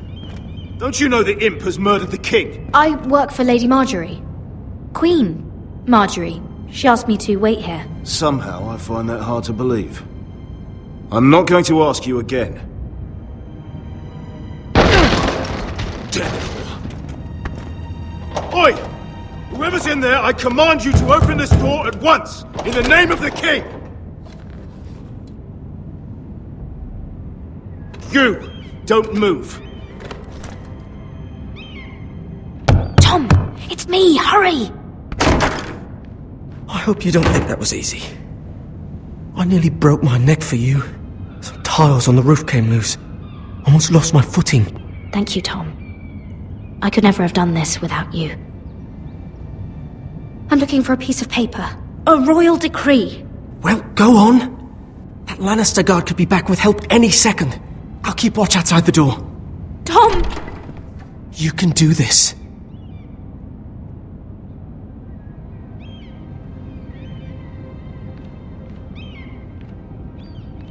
Don't you know the imp has murdered the king? I work for Lady Marjorie. Queen Marjorie. She asked me to wait here. Somehow I find that hard to believe. I'm not going to ask you again. Damn it all. Oi! Whoever's in there, I command you to open this door at once, in the name of the king! You! Don't move! Tom! It's me! Hurry! I hope you don't think that was easy. I nearly broke my neck for you. Some tiles on the roof came loose. Almost lost my footing. Thank you, Tom. I could never have done this without you. I'm looking for a piece of paper. A royal decree. Well, go on. That Lannister guard could be back with help any second. I'll keep watch outside the door. Tom! You can do this.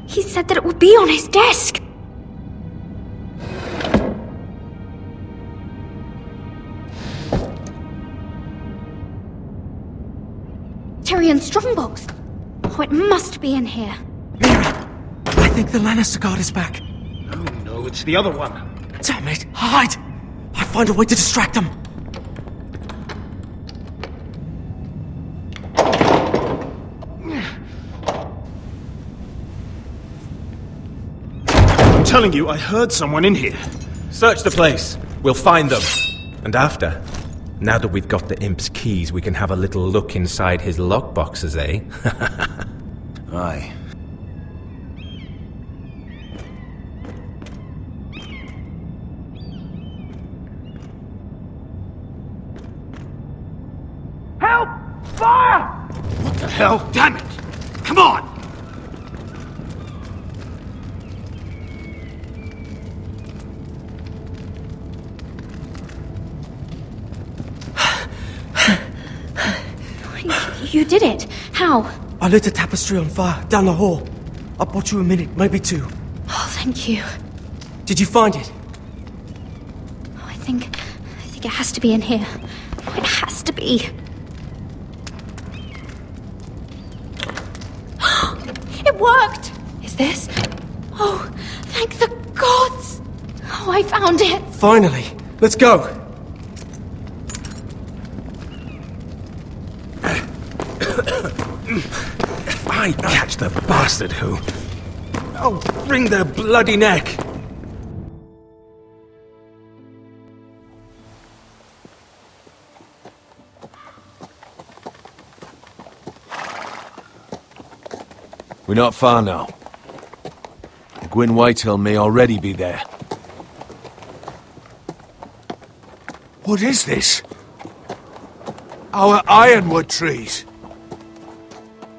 He said that it would be on his desk. Tyrion Strongbox. Oh, it must be in here. I think the Lannister guard is back. Oh no, it's the other one. Damn it! Hide! I'll find a way to distract them. I'm telling you, I heard someone in here. Search the place. We'll find them. And after, now that we've got the imp's keys, we can have a little look inside his lockboxes, eh? Aye. Help! Fire! What the hell? Damn it! Come on! You did it. How? I lit a tapestry on fire down the hall. I bought you a minute, maybe two. Oh, thank you. Did you find it? Oh, I think it has to be in here. Oh, it has to be. It worked! Is this? Oh, thank the gods! Oh, I found it! Finally! Let's go! If I catch the bastard who... I'll wring their bloody neck! We're not far now. Gwyn Whitehill may already be there. What is this? Our ironwood trees.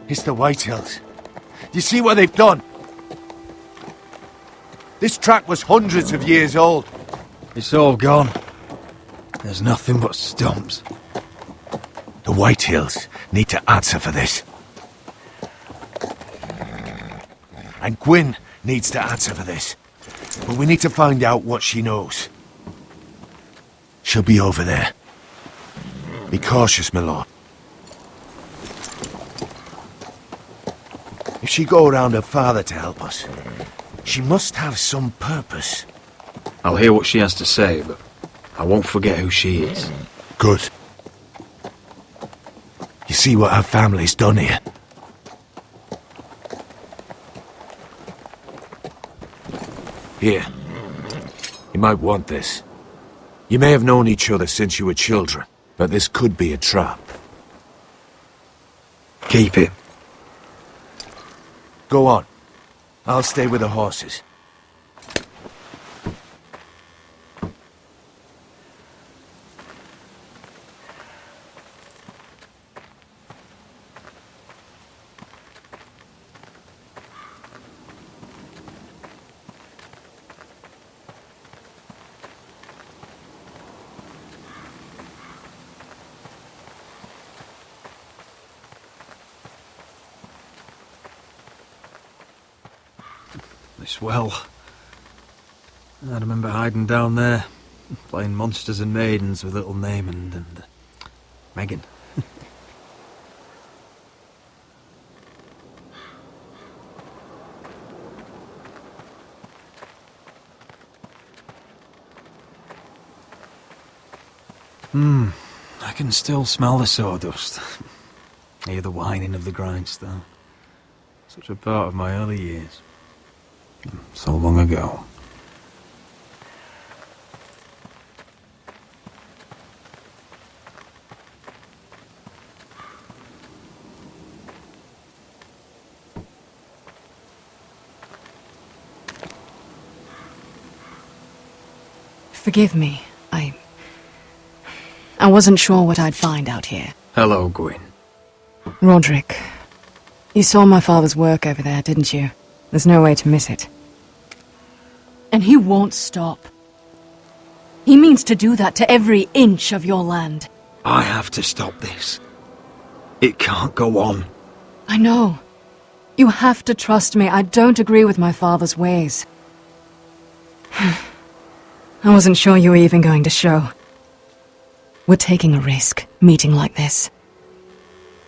It's the Whitehills. Do you see what they've done? This track was hundreds of years old. It's all gone. There's nothing but stumps. The Whitehills need to answer for this. And Gwyn needs to answer for this. But we need to find out what she knows. She'll be over there. Be cautious, my lord. If she go around her father to help us, she must have some purpose. I'll hear what she has to say, but I won't forget who she is. Good. You see what her family's done here? Here. You might want this. You may have known each other since you were children, but this could be a trap. Keep it. Go on. I'll stay with the horses. This well. I remember hiding down there, playing monsters and maidens with little Naemond and Megan. I can still smell the sawdust. Hear the whining of the grindstone. Such a part of my early years. So long ago. Forgive me. I wasn't sure what I'd find out here. Hello, Gwyn. Roderick, you saw my father's work over there, didn't you? There's no way to miss it. And he won't stop. He means to do that to every inch of your land. I have to stop this. It can't go on. I know. You have to trust me. I don't agree with my father's ways. I wasn't sure you were even going to show. We're taking a risk, meeting like this.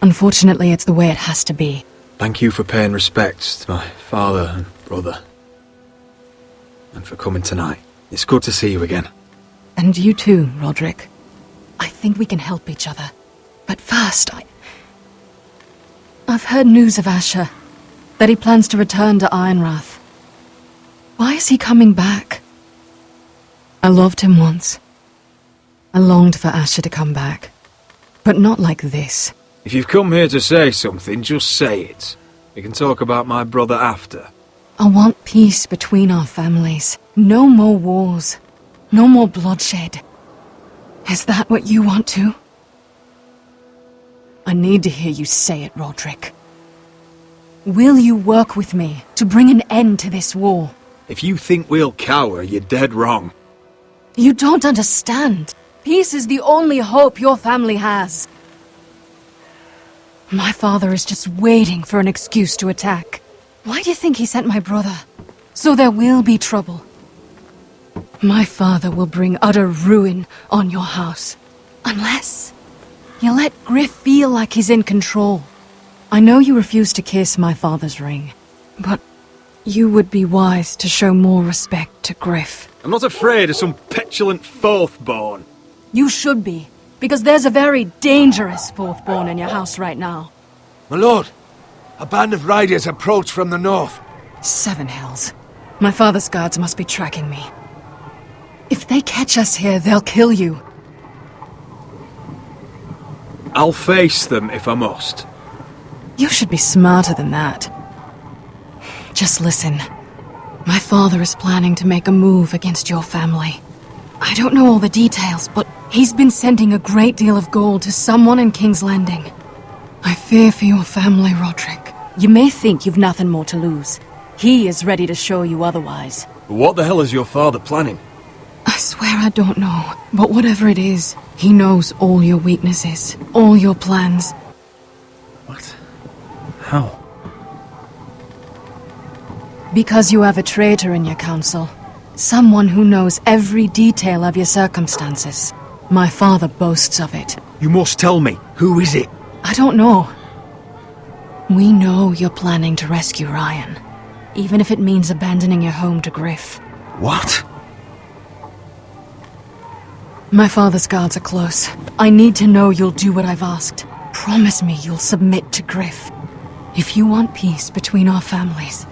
Unfortunately, it's the way it has to be. Thank you for paying respects to my father and brother. And for coming tonight. It's good to see you again. And you too, Roderick. I think we can help each other. But first, I've heard news of Asher. That he plans to return to Ironrath. Why is he coming back? I loved him once. I longed for Asher to come back. But not like this. If you've come here to say something, just say it. We can talk about my brother after. I want peace between our families. No more wars. No more bloodshed. Is that what you want too? I need to hear you say it, Roderick. Will you work with me to bring an end to this war? If you think we'll cower, you're dead wrong. You don't understand. Peace is the only hope your family has. My father is just waiting for an excuse to attack. Why do you think he sent my brother? So there will be trouble. My father will bring utter ruin on your house. Unless you let Griff feel like he's in control. I know you refuse to kiss my father's ring, but you would be wise to show more respect to Griff. I'm not afraid of some petulant fourth-born. You should be, because there's a very dangerous fourth-born in your house right now. My lord, a band of riders approach from the north. 7 hells. My father's guards must be tracking me. If they catch us here, they'll kill you. I'll face them if I must. You should be smarter than that. Just listen. My father is planning to make a move against your family. I don't know all the details, but he's been sending a great deal of gold to someone in King's Landing. I fear for your family, Roderick. You may think you've nothing more to lose. He is ready to show you otherwise. What the hell is your father planning? I swear I don't know, but whatever it is, he knows all your weaknesses, all your plans. What? How? Because you have a traitor in your council. Someone who knows every detail of your circumstances. My father boasts of it. You must tell me. Who is it? I don't know. We know you're planning to rescue Ryan. Even if it means abandoning your home to Griff. What? My father's guards are close. I need to know you'll do what I've asked. Promise me you'll submit to Griff. If you want peace between our families,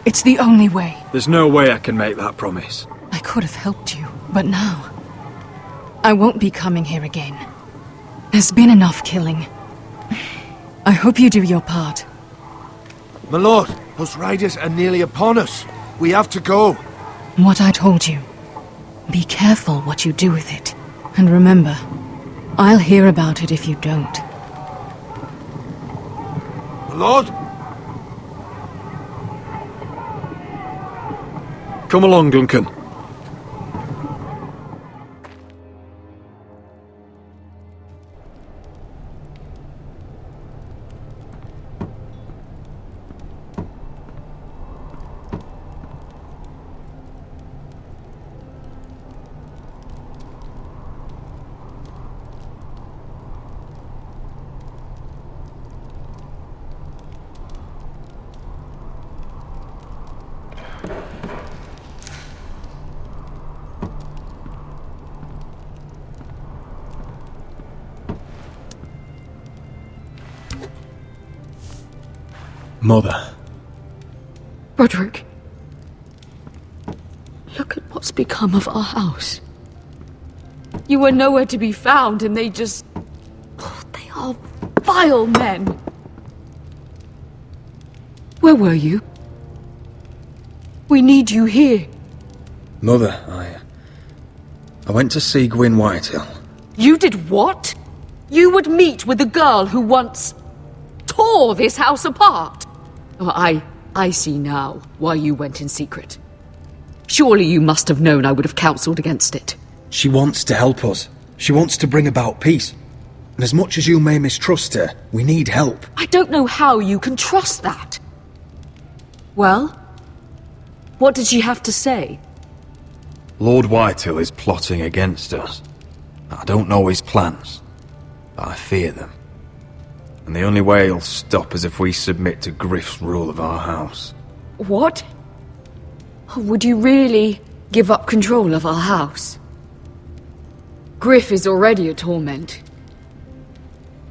it's the only way. There's no way I can make that promise. I could have helped you, but now I won't be coming here again. There's been enough killing. I hope you do your part. My lord, those riders are nearly upon us. We have to go. What I told you. Be careful what you do with it. And remember, I'll hear about it if you don't. My lord? Come along, Duncan. Mother. Roderick. Look at what's become of our house. You were nowhere to be found, and they just... Oh, they are vile men. Where were you? We need you here. Mother, I went to see Gwyn Whitehill. You did what? You would meet with the girl who once tore this house apart. Oh, I see now why you went in secret. Surely you must have known I would have counselled against it. She wants to help us. She wants to bring about peace. And as much as you may mistrust her, we need help. I don't know how you can trust that. Well, what did she have to say? Lord Whitehill is plotting against us. I don't know his plans, but I fear them. And the only way he'll stop is if we submit to Griff's rule of our house. What? Would you really give up control of our house? Griff is already a torment.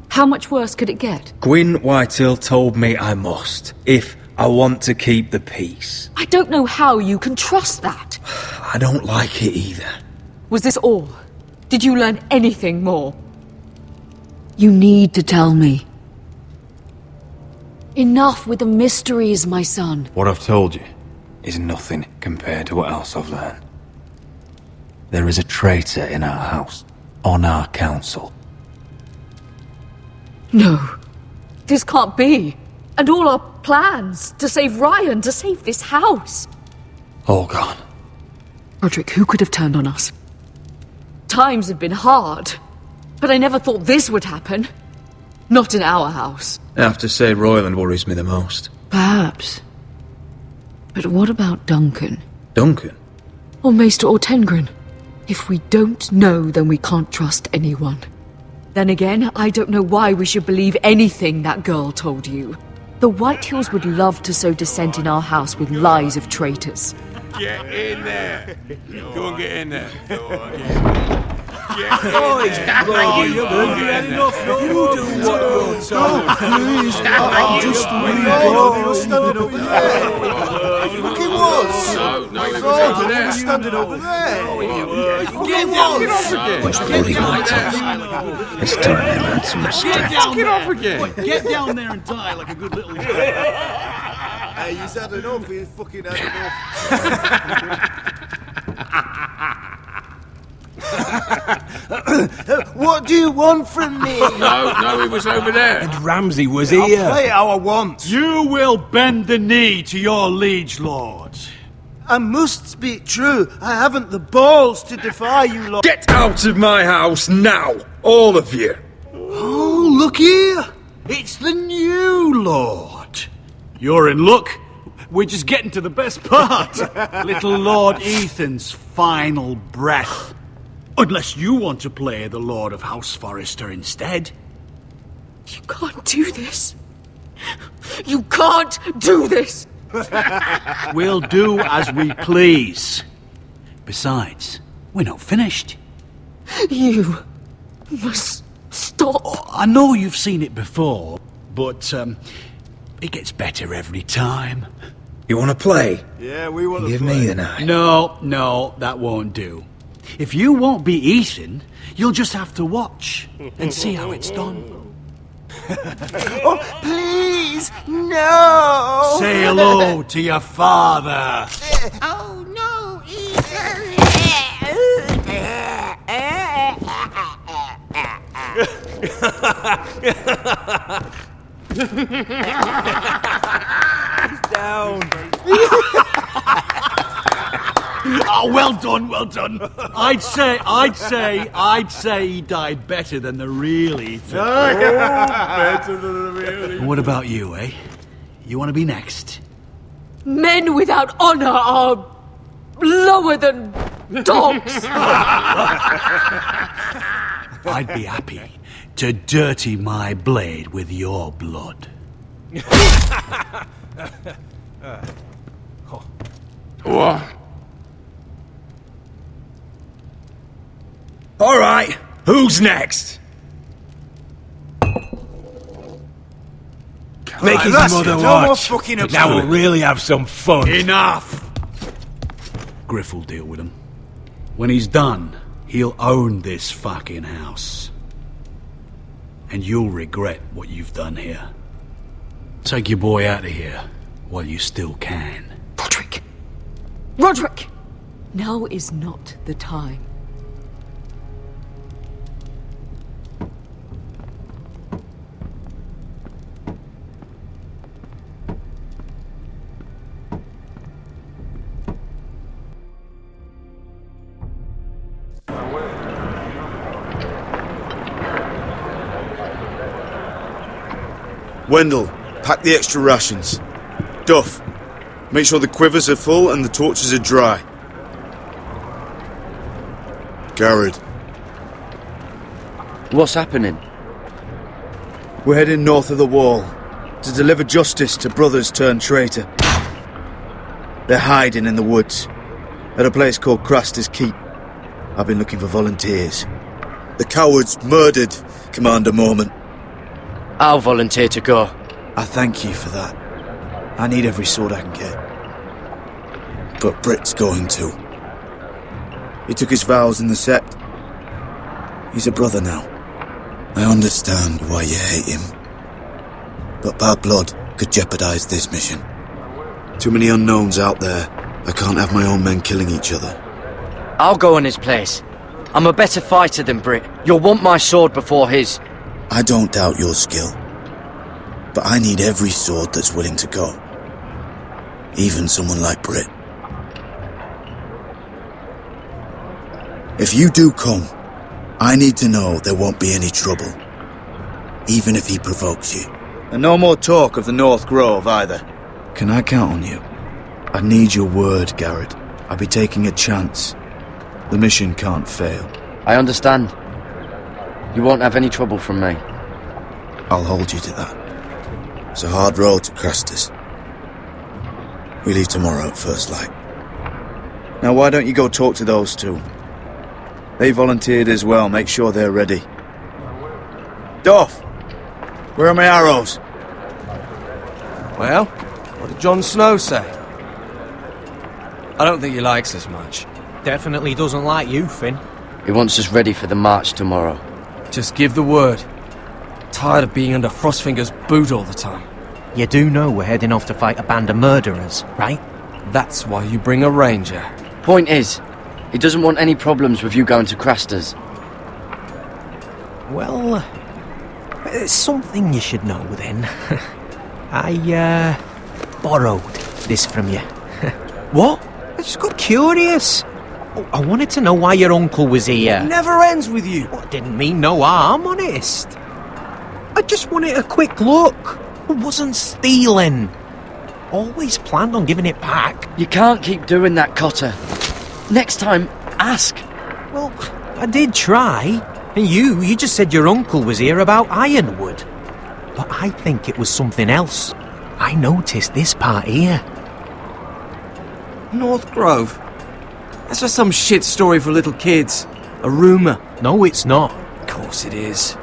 How much worse could it get? Gwyn Whitehill told me I must, if I want to keep the peace. I don't know how you can trust that. I don't like it either. Was this all? Did you learn anything more? You need to tell me. Enough with the mysteries, my son. What I've told you is nothing compared to what else I've learned. There is a traitor in our house, on our council. No, this can't be. And all our plans to save Ryan, to save this house. All gone. Roderick, who could have turned on us? Times have been hard, but I never thought this would happen. Not in our house. I have to say Royland worries me the most. Perhaps. But what about Duncan? Duncan? Or Maester Ortengren? If we don't know, then we can't trust anyone. Then again, I don't know why we should believe anything that girl told you. The Whitehills would love to sow dissent in our house with lies of traitors. Get in there! Go and get in there. Oh, it's bad. You've had enough. You do what you're told. Please, I'm just you're standing over there. Look, he was. No, he was over there. Standing over there. Get down. Get off again. What's bloody Whitehill? It's time they learned some respect. Get off again. Get down there and die like a good little... Hey, he's had enough. He's fucking had enough. What do you want from me? No, he was over there. And Ramsay was I'll here. play how I want. You will bend the knee to your liege lord. I must speak true. I haven't the balls to defy you, Lord. Get out of my house now, all of you. Oh, look here. It's the new lord. You're in luck. We're just getting to the best part. Little Lord Ethan's final breath. Unless you want to play the Lord of House Forrester instead. You can't do this. You can't do this. We'll do as we please. Besides, we're not finished. You must stop. I know you've seen it before, but it gets better every time. You want to play? Yeah, we want to Give play. me the knife. No, that won't do. If you won't be Ethan, you'll just have to watch and see how it's done. Oh, please, no! Say hello to your father. Oh, no, down. Oh, well done, well done. I'd say he died better than the real Ethan. Better than the real. What about you, eh? You want to be next? Men without honor are lower than dogs. I'd be happy to dirty my blade with your blood. What? All right, who's next? Make his that's mother it. watch. No more fucking up. Now we'll really have some fun. Enough! Griff will deal with him. When he's done, he'll own this fucking house. And you'll regret what you've done here. Take your boy out of here while you still can. Roderick! Roderick! Now is not the time. Wendell, pack the extra rations. Duff, make sure the quivers are full and the torches are dry. Garrett. What's happening? We're heading north of the wall to deliver justice to brothers turned traitor. They're hiding in the woods at a place called Craster's Keep. I've been looking for volunteers. The cowards murdered Commander Mormont. I'll volunteer to go. I thank you for that. I need every sword I can get. But Britt's going too. He took his vows in the Sept. He's a brother now. I understand why you hate him. But bad blood could jeopardize this mission. Too many unknowns out there. I can't have my own men killing each other. I'll go in his place. I'm a better fighter than Britt. You'll want my sword before his. I don't doubt your skill. But I need every sword that's willing to go. Even someone like Britt. If you do come, I need to know there won't be any trouble. Even if he provokes you. And no more talk of the North Grove either. Can I count on you? I need your word, Garrett. I'll be taking a chance. The mission can't fail. I understand. You won't have any trouble from me. I'll hold you to that. It's a hard road to Craster's. We leave tomorrow at first light. Now why don't you go talk to those two? They volunteered as well, make sure they're ready. Duff! Where are my arrows? Well, what did Jon Snow say? I don't think he likes us much. Definitely doesn't like you, Finn. He wants us ready for the march tomorrow. Just give the word. Tired of being under Frostfinger's boot all the time. You do know we're heading off to fight a band of murderers, right? That's why you bring a ranger. Point is, he doesn't want any problems with you going to Craster's. Well, it's something you should know then. I borrowed this from you. What? I just got curious. I wanted to know why your uncle was here. It never ends with you. I didn't mean no harm, honest. I just wanted a quick look. I wasn't stealing. Always planned on giving it back. You can't keep doing that, Cotter. Next time, ask. Well, I did try. And you just said your uncle was here about Ironwood. But I think it was something else. I noticed this part here. North Grove? That's just some shit story for little kids. A rumour. No, it's not. Of course it is.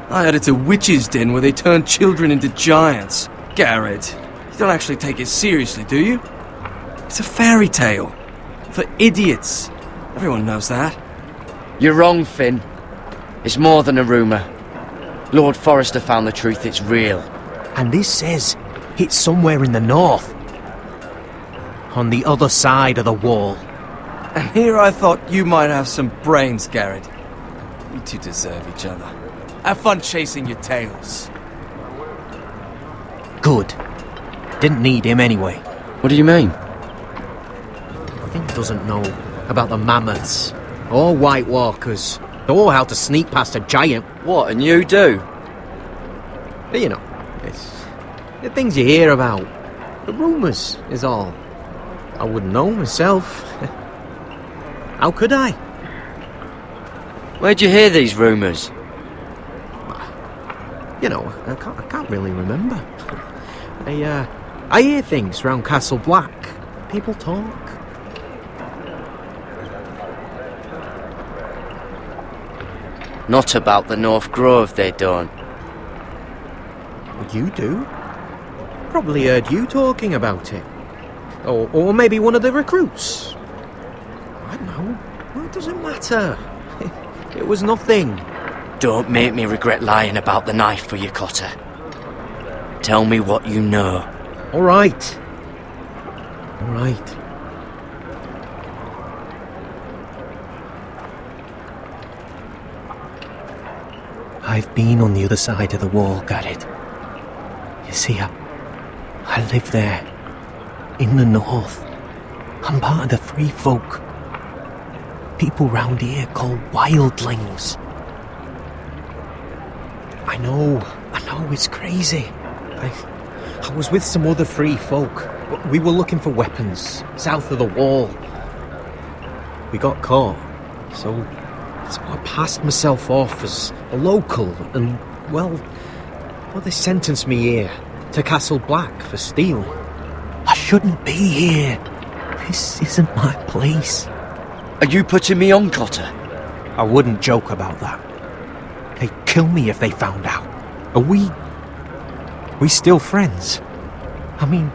I heard it's a witch's den where they turn children into giants. Garrett, you don't actually take it seriously, do you? It's a fairy tale. For idiots. Everyone knows that. You're wrong, Finn. It's more than a rumour. Lord Forrester found the truth, it's real. And this says it's somewhere in the north. On the other side of the wall. And here I thought you might have some brains, Garrett. You two deserve each other. Have fun chasing your tails. Good. Didn't need him anyway. What do you mean? Finn doesn't know about the mammoths or White Walkers or how to sneak past a giant. What, and you do? You know, it's the things you hear about. The rumours is all. I wouldn't know myself. How could I? Where'd you hear these rumours? You know, I can't really remember. I hear things round Castle Black. People talk. Not about the North Grove, they don't. You do? probably heard you talking about it. Or maybe one of the recruits. I don't know. Well, it doesn't matter. It was nothing. Don't make me regret lying about the knife for you, Cotter. Tell me what you know. All right. All right. I've been on the other side of the wall, Garrett. You see, I live there. In the north. I'm part of the free folk. People round here call wildlings. I know it's crazy. I was with some other free folk. We were looking for weapons south of the wall. We got caught, so I passed myself off as a local, and well, they sentenced me here to Castle Black for stealing. I shouldn't be here. This isn't my place. Are you putting me on, Cotter? I wouldn't joke about that. They'd kill me if they found out. Are we still friends? I mean,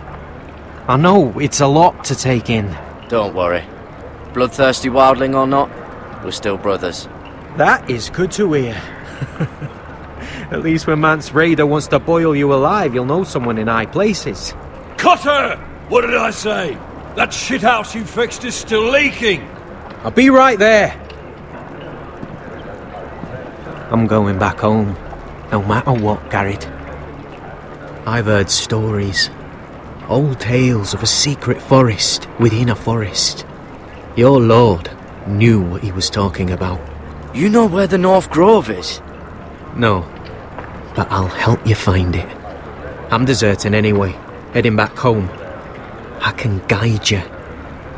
I know it's a lot to take in. Don't worry. Bloodthirsty wildling or not, we're still brothers. That is good to hear. At least when Mance Raider wants to boil you alive, you'll know someone in high places. Cotter! What did I say? That shithouse you fixed is still leaking! I'll be right there. I'm going back home, no matter what, Garrett. I've heard stories. Old tales of a secret forest within a forest. Your lord knew what he was talking about. You know where the North Grove is? No, but I'll help you find it. I'm deserting anyway, heading back home. I can guide you,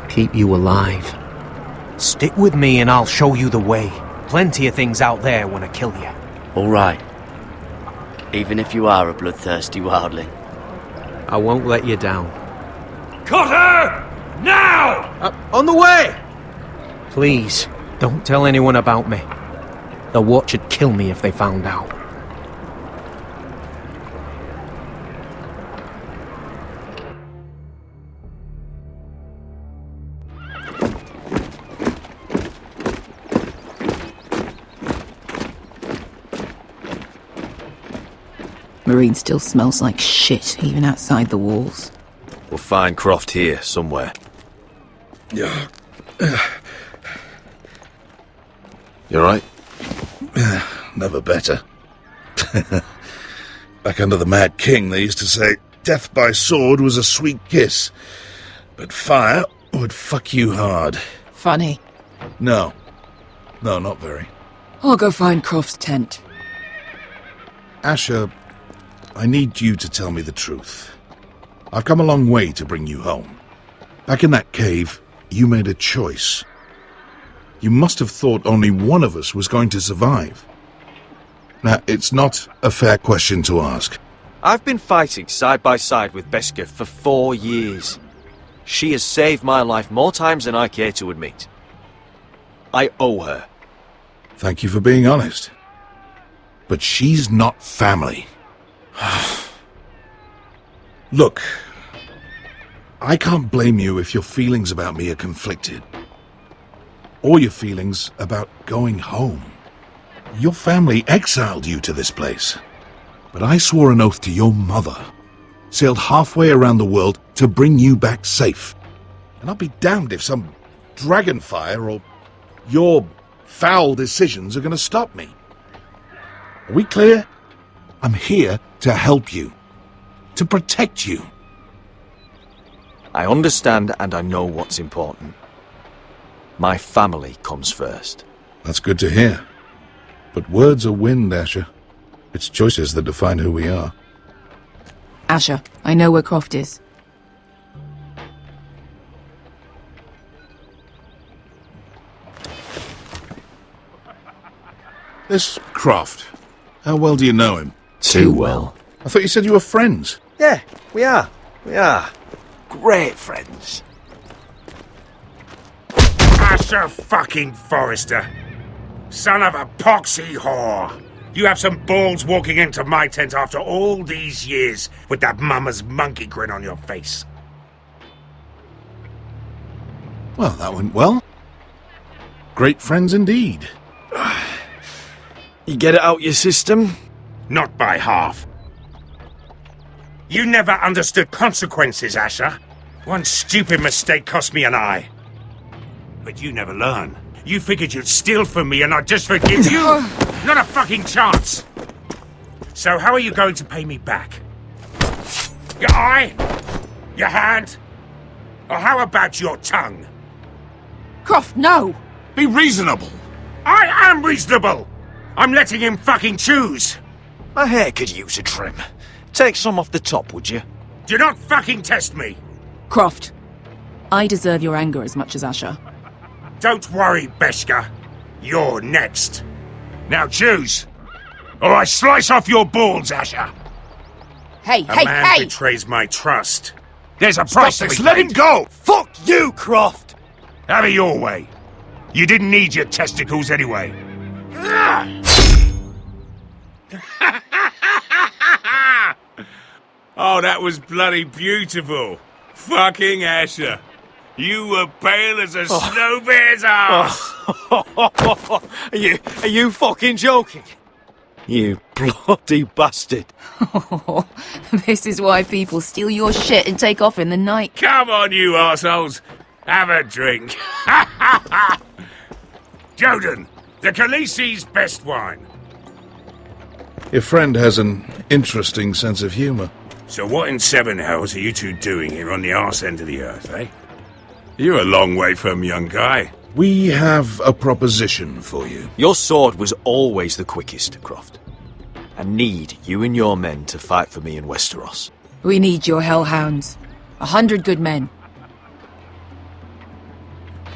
keep you alive. Stick with me and I'll show you the way. Plenty of things out there want to kill you. All right. Even if you are a bloodthirsty wildling. I won't let you down. Cotter! Now! On the way! Please, don't tell anyone about me. The Watch would kill me if they found out. Marine still smells like shit, even outside the walls. We'll find Croft here, somewhere. You alright? Never better. Back under the Mad King, they used to say, death by sword was a sweet kiss, but fire would fuck you hard. Funny. No, not very. I'll go find Croft's tent. Asher, I need you to tell me the truth. I've come a long way to bring you home. Back in that cave, you made a choice. You must have thought only one of us was going to survive. Now, it's not a fair question to ask. I've been fighting side by side with Beskha for 4 years. She has saved my life more times than I care to admit. I owe her. Thank you for being honest. But she's not family. Look, I can't blame you if your feelings about me are conflicted. Or your feelings about going home. Your family exiled you to this place. But I swore an oath to your mother. Sailed halfway around the world to bring you back safe. And I'll be damned if some dragonfire or your foul decisions are going to stop me. Are we clear? I'm here to help you. To protect you. I understand and I know what's important. My family comes first. That's good to hear. But words are wind, Asher. It's choices that define who we are. Asher, I know where Croft is. This Croft, how well do you know him? Too well. I thought you said you were friends. Yeah, we are. We are. Great friends. Asher fucking Forrester. Son of a poxy whore. You have some balls walking into my tent after all these years with that mama's monkey grin on your face. Well, that went well. Great friends indeed. You get it out your system? Not by half. You never understood consequences, Asher. One stupid mistake cost me an eye. But you never learn. You figured you'd steal from me and I'd just forgive you? Not a fucking chance! So how are you going to pay me back? Your eye? Your hand? Or how about your tongue? Croft, no! Be reasonable! I am reasonable! I'm letting him fucking choose! My hair could use a trim. Take some off the top, would you? Do not fucking test me! Croft, I deserve your anger as much as Asher. Don't worry, Beskha. You're next. Now choose, or I slice off your balls, Asher. Hey, A man betrays my trust. There's a price to be paid. Let him go! Fuck you, Croft! Have it your way. You didn't need your testicles anyway. Oh, that was bloody beautiful. Fucking Asher. You were pale as a snow bear's ass. Are you fucking joking? You bloody bastard. This is why people steal your shit and take off in the night. Come on, you assholes. Have a drink. Joden, the Khaleesi's best wine. Your friend has an interesting sense of humour. So what in seven hells are you two doing here on the arse end of the earth, eh? You're a long way from, young guy. We have a proposition for you. Your sword was always the quickest, Croft. I need you and your men to fight for me in Westeros. We need your hellhounds. 100 good men.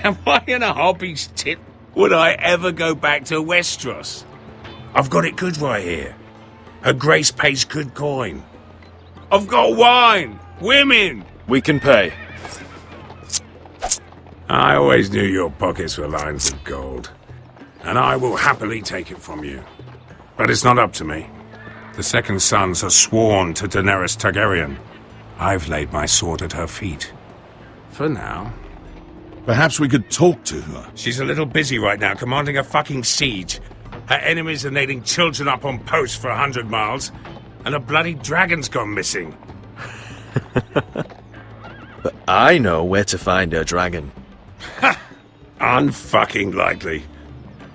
Am I in a hobby's tit? Would I ever go back to Westeros? I've got it good right here. Her Grace pays good coin. I've got wine, women. We can pay. I always knew your pockets were lines of gold, and I will happily take it from you. But it's not up to me. The Second Sons are sworn to Daenerys Targaryen. I've laid my sword at her feet. For now. Perhaps we could talk to her. She's a little busy right now, commanding a fucking siege. Her enemies are nailing children up on posts for 100 miles, and a bloody dragon's gone missing. But I know where to find her dragon. Ha! Unfucking likely.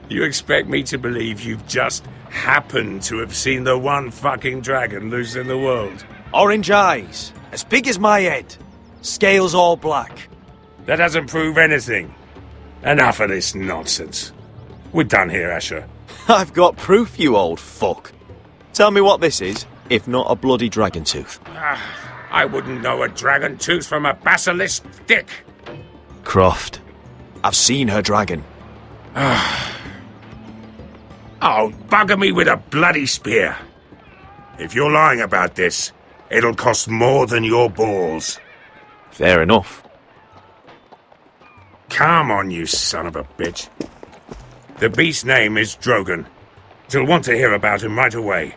You expect me to believe you've just happened to have seen the one fucking dragon loose in the world? Orange eyes, as big as my head. Scales all black. That doesn't prove anything. Enough of this nonsense. We're done here, Asher. I've got proof, you old fuck. Tell me what this is, if not a bloody dragon tooth. I wouldn't know a dragon tooth from a basilisk dick. Croft, I've seen her dragon. Oh, bugger me with a bloody spear. If you're lying about this, it'll cost more than your balls. Fair enough. Come on, you son of a bitch. The beast's name is Drogon. She'll want to hear about him right away.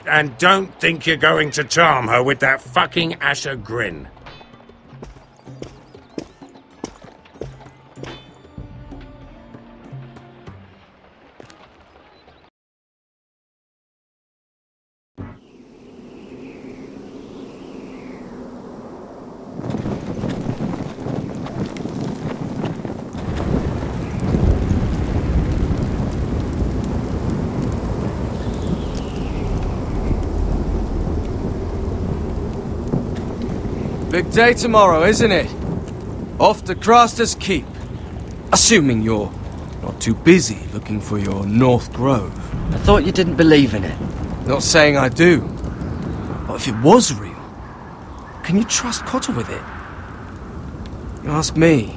And don't think you're going to charm her with that fucking Asher grin. Big day tomorrow, isn't it? Off to Craster's Keep. Assuming you're not too busy looking for your North Grove. I thought you didn't believe in it. Not saying I do. But if it was real, can you trust Cotter with it? You ask me,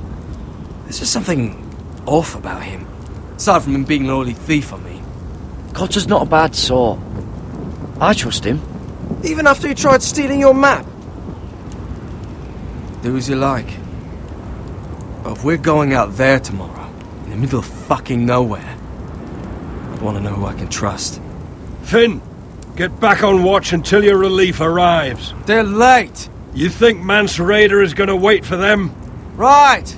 there's just something off about him. Aside from him being an oily thief, I mean. Cotter's not a bad sort. I trust him. Even after he tried stealing your map? Do as you like. But if we're going out there tomorrow, in the middle of fucking nowhere, I'd want to know who I can trust. Finn, get back on watch until your relief arrives. They're late. You think Mance Rayder is going to wait for them? Right.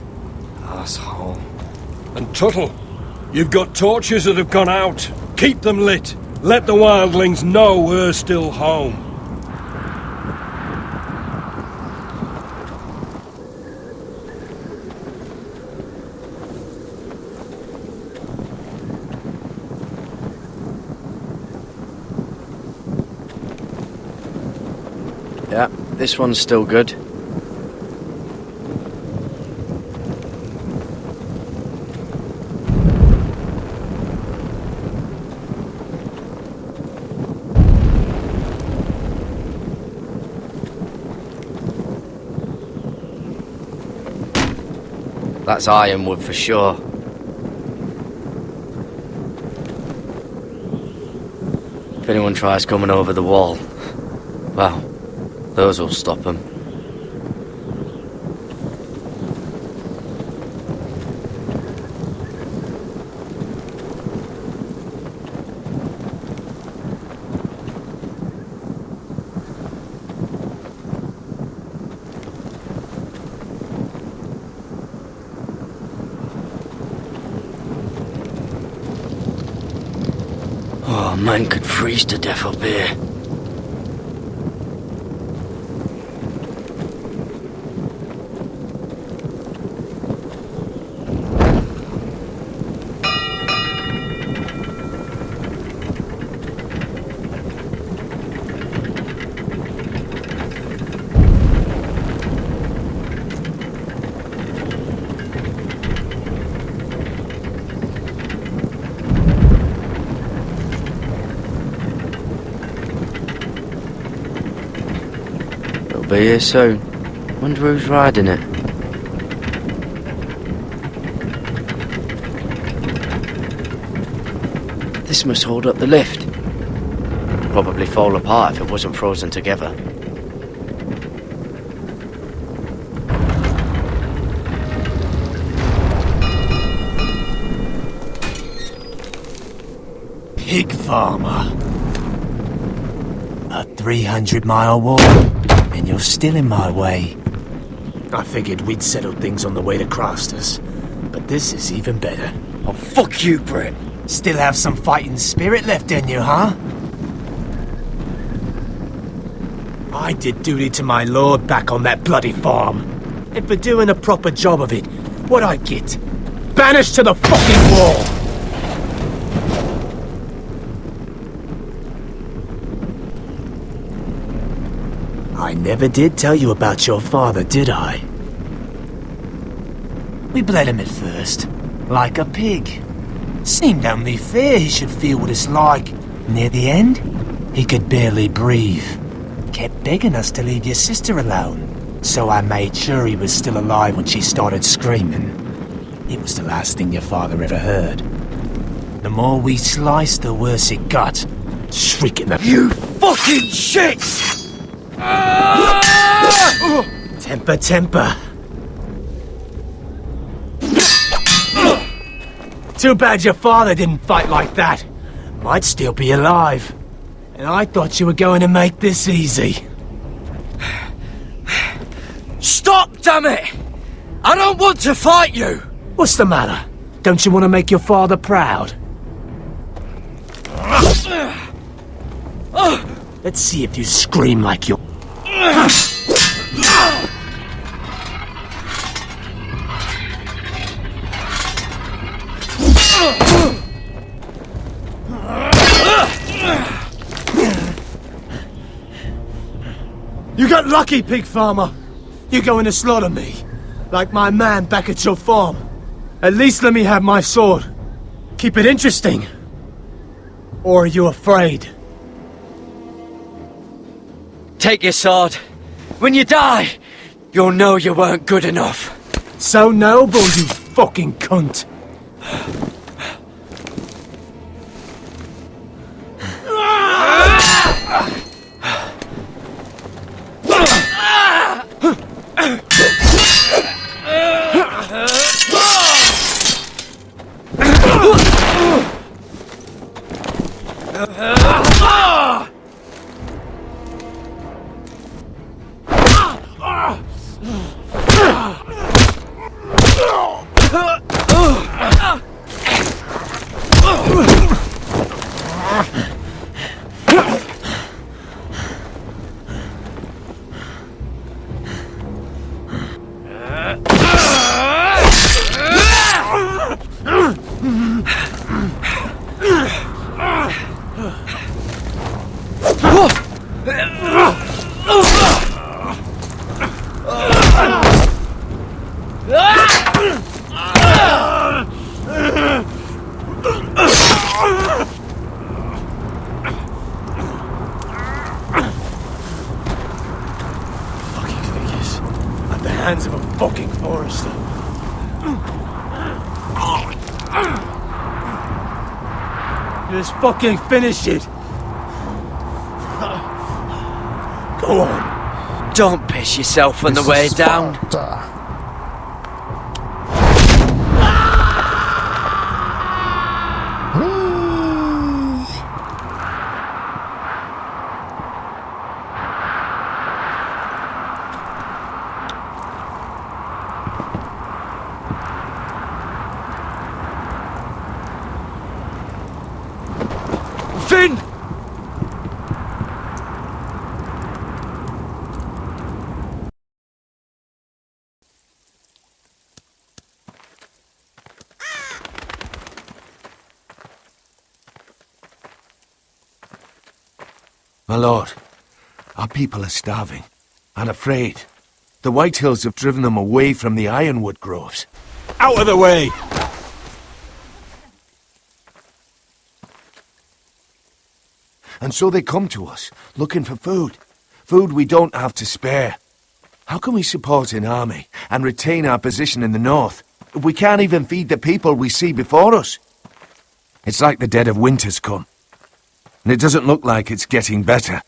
Asshole. And Tuttle, you've got torches that have gone out. Keep them lit. Let the wildlings know we're still home. Yeah, this one's still good. That's ironwood for sure. If anyone tries coming over the wall, well, those will stop them. Oh, man could freeze to death up here. Be here soon. Wonder who's riding it. This must hold up the lift. Probably fall apart if it wasn't frozen together. Pig farmer. A 300-mile walk, and you're still in my way. I figured we'd settled things on the way to Crasters, but this is even better. Oh, fuck you, Brett. Still have some fighting spirit left in you, huh? I did duty to my lord back on that bloody farm. And for doing a proper job of it, what'd I get? Banished to the fucking wall! I never did tell you about your father, did I? We bled him at first, like a pig. Seemed only fair he should feel what it's like. Near the end, he could barely breathe. Kept begging us to leave your sister alone, so I made sure he was still alive when she started screaming. It was the last thing your father ever heard. The more we sliced, the worse it got. Shrieking the— You fucking shit! Temper, temper. Too bad your father didn't fight like that. Might still be alive. And I thought you were going to make this easy. Stop, damn it! I don't want to fight you! What's the matter? Don't you want to make your father proud? Let's see if you scream like you're... You got lucky, pig farmer. You're going to slaughter me, like my man back at your farm. At least let me have my sword. Keep it interesting. Or are you afraid? Take your sword. When you die, you'll know you weren't good enough. So noble, you fucking cunt. Hands of a fucking forester. Just fucking finish it. Go on. Don't piss yourself on the way down. Finn! My lord, our people are starving and afraid. The Whitehills have driven them away from the ironwood groves. Out of the way! And so they come to us, looking for food. Food we don't have to spare. How can we support an army and retain our position in the north if we can't even feed the people we see before us? It's like the dead of winter's come. And it doesn't look like it's getting better.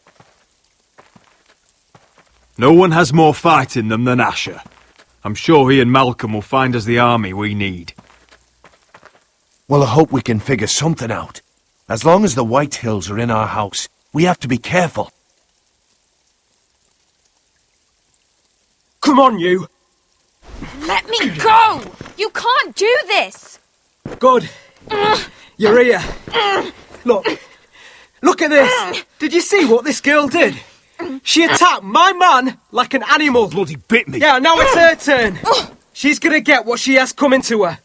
No one has more fight in them than Asher. I'm sure he and Malcolm will find us the army we need. Well, I hope we can figure something out. As long as the Whitehills are in our house, we have to be careful. Come on, you! Let me go! You can't do this! Good. You're here. Look at this! Did you see what this girl did? She attacked my man like an animal. Bloody bit me. Yeah, now it's her turn. She's gonna get what she has coming to her.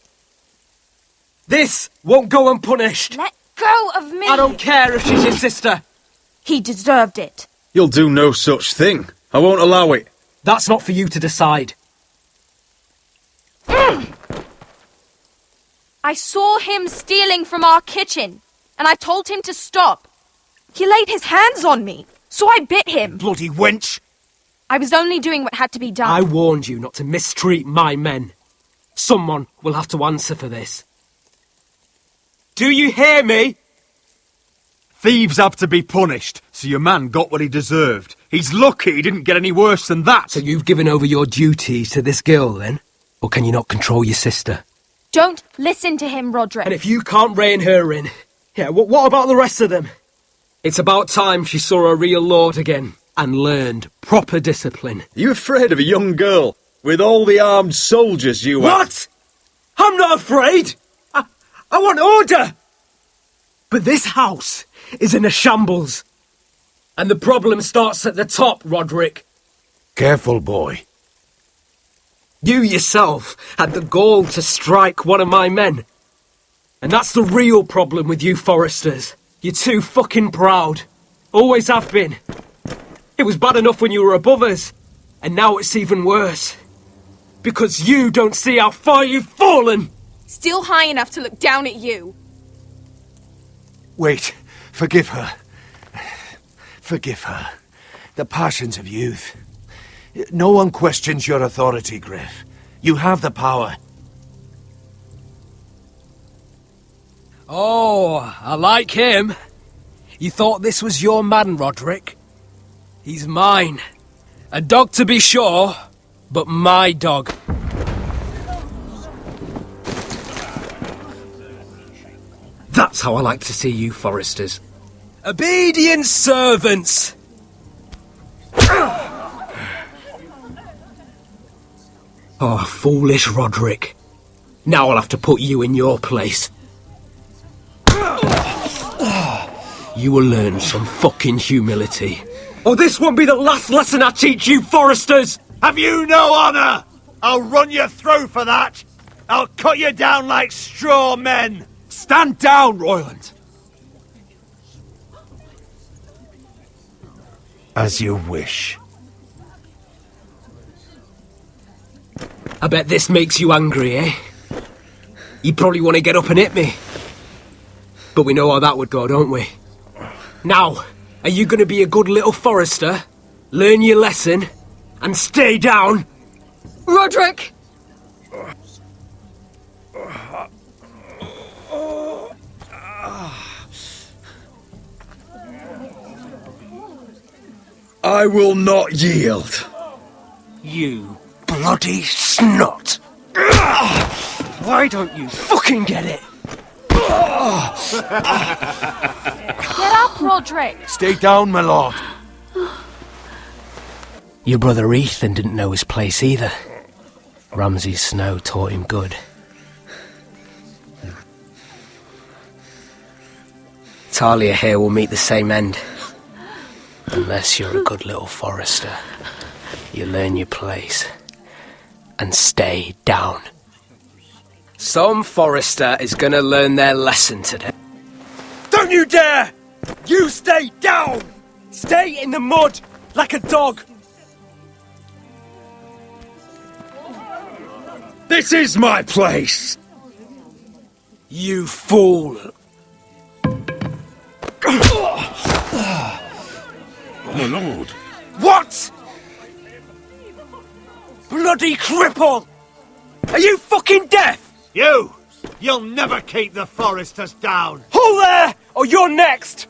This won't go unpunished. Let go of me! I don't care if she's your sister. He deserved it. You'll do no such thing. I won't allow it. That's not for you to decide. I saw him stealing from our kitchen, and I told him to stop. He laid his hands on me, so I bit him. Bloody wench! I was only doing what had to be done. I warned you not to mistreat my men. Someone will have to answer for this. Do you hear me? Thieves have to be punished, so your man got what he deserved. He's lucky he didn't get any worse than that. So you've given over your duties to this girl, then? Or can you not control your sister? Don't listen to him, Roderick. And if you can't rein her in, yeah, what about the rest of them? It's about time she saw a real lord again and learned proper discipline. Are you afraid of a young girl with all the armed soldiers you have? What? I'm not afraid! I want order! But this house is in a shambles. And the problem starts at the top, Roderick. Careful, boy. You yourself had the gall to strike one of my men. And that's the real problem with you Foresters. You're too fucking proud. Always have been. It was bad enough when you were above us. And now it's even worse. Because you don't see how far you've fallen. Still high enough to look down at you. Wait, forgive her. Forgive her. The passions of youth. No one questions your authority, Griff. You have the power. Oh, I like him. You thought this was your man, Roderick? He's mine. A dog to be sure, but my dog. That's how I like to see you, Foresters. Obedient servants! Oh, foolish Roderick. Now I'll have to put you in your place. You will learn some fucking humility. Or this won't be the last lesson I teach you, Foresters! Have you no honour? I'll run you through for that. I'll cut you down like straw men. Stand down, Royland. As you wish. I bet this makes you angry, eh? You probably want to get up and hit me. But we know how that would go, don't we? Now, are you going to be a good little Forester, learn your lesson, and stay down? Roderick! I will not yield. You bloody snot! Why don't you fucking get it? Get up, Roderick! Stay down, my lord. Your brother Ethan didn't know his place either. Ramsay Snow taught him good. Talia here will meet the same end. Unless you're a good little Forester. You learn your place. And stay down. Some Forester is gonna learn their lesson today. Don't you dare! You stay down! Stay in the mud, like a dog! This is my place! You fool! My lord. What?! Bloody cripple! Are you fucking deaf?! You'll never keep the Foresters down! Hold there, or you're next!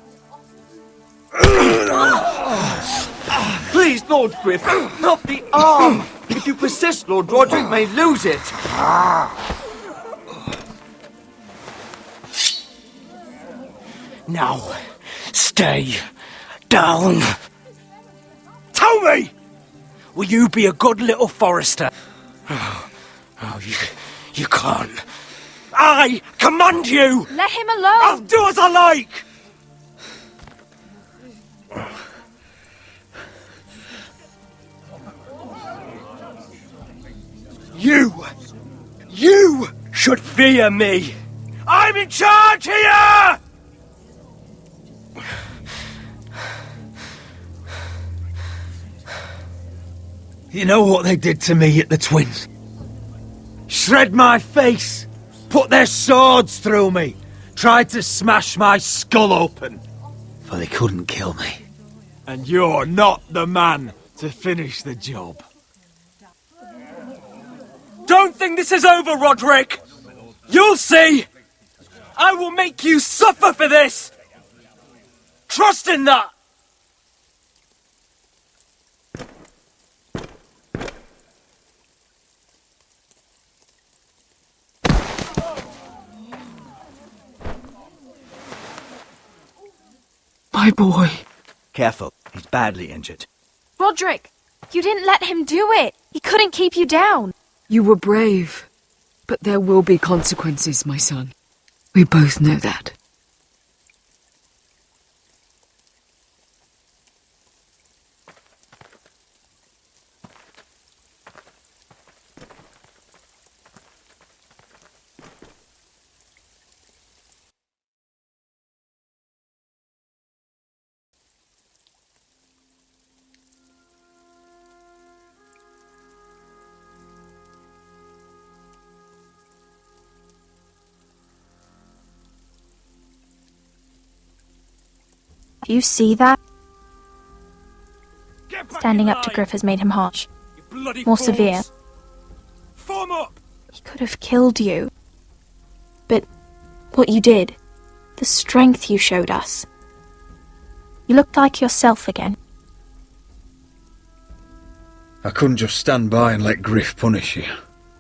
Please, Lord Griff, not the arm! If you persist, Lord Roderick may lose it. Now, stay down. Tell me! Will you be a good little Forester? Oh, you can't. I command you! Let him alone! I'll do as I like! You should fear me! I'm in charge here! You know what they did to me at the Twins? Shred my face, put their swords through me, tried to smash my skull open. But they couldn't kill me. And you're not the man to finish the job. Don't think this is over, Roderick! You'll see! I will make you suffer for this! Trust in that! My boy. Careful, he's badly injured. Roderick, you didn't let him do it. He couldn't keep you down. You were brave. But there will be consequences, my son. We both know that. Do you see that? Standing up to Griff has made him harsh. More severe. Form up! He could have killed you. But what you did, the strength you showed us. You looked like yourself again. I couldn't just stand by and let Griff punish you.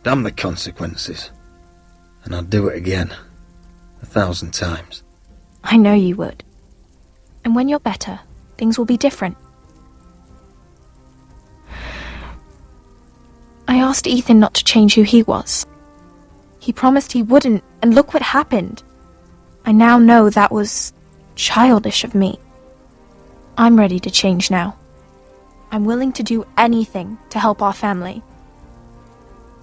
Damn the consequences. And I'd do it again. 1,000 times. I know you would. And And when you're better, things will be different. I asked Ethan not to change who he was. He promised he wouldn't, and look what happened. I now know that was childish of me. I'm ready to change now. I'm willing to do anything to help our family.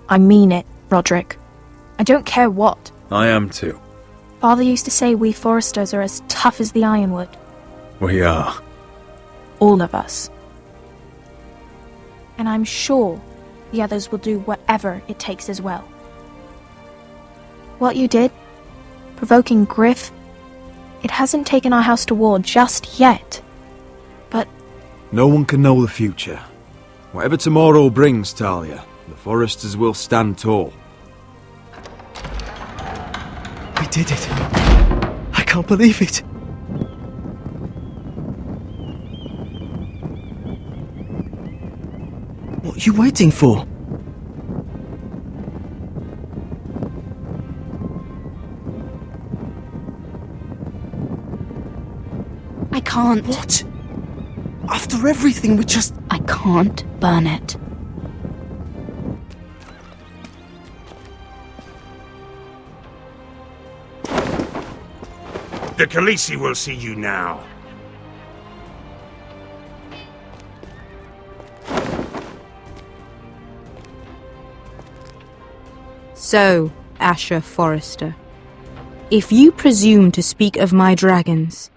I mean it, Roderick. I don't care what. I am too. Father used to say we Forresters are as tough as the ironwood. We are. All of us. And I'm sure the others will do whatever it takes as well. What you did, provoking Griff, it hasn't taken our house to war just yet. But no one can know the future. Whatever tomorrow brings, Talia, the Forresters will stand tall. We did it. I can't believe it. What are you waiting for? I can't. What? After everything we just... I can't burn it. The Khaleesi will see you now. So, Asher Forrester, if you presume to speak of my dragons,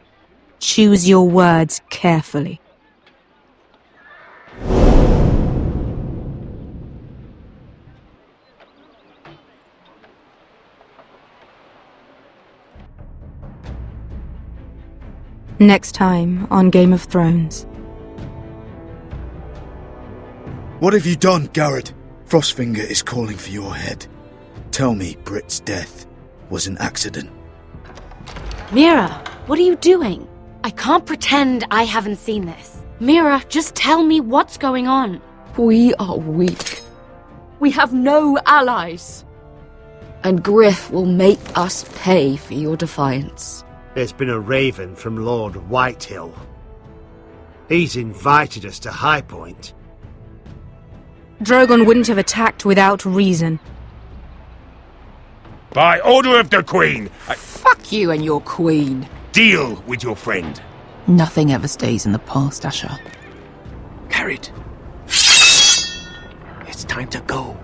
choose your words carefully. Next time on Game of Thrones. What have you done, Garrett? Frostfinger is calling for your head. Tell me Britt's death was an accident. Mira, what are you doing? I can't pretend I haven't seen this. Mira, just tell me what's going on. We are weak. We have no allies. And Griff will make us pay for your defiance. There's been a raven from Lord Whitehill. He's invited us to High Point. Drogon wouldn't have attacked without reason. By order of the Queen, Fuck you and your queen. deal with your friend. Nothing ever stays in the past, Asher. Carried. It's time to go.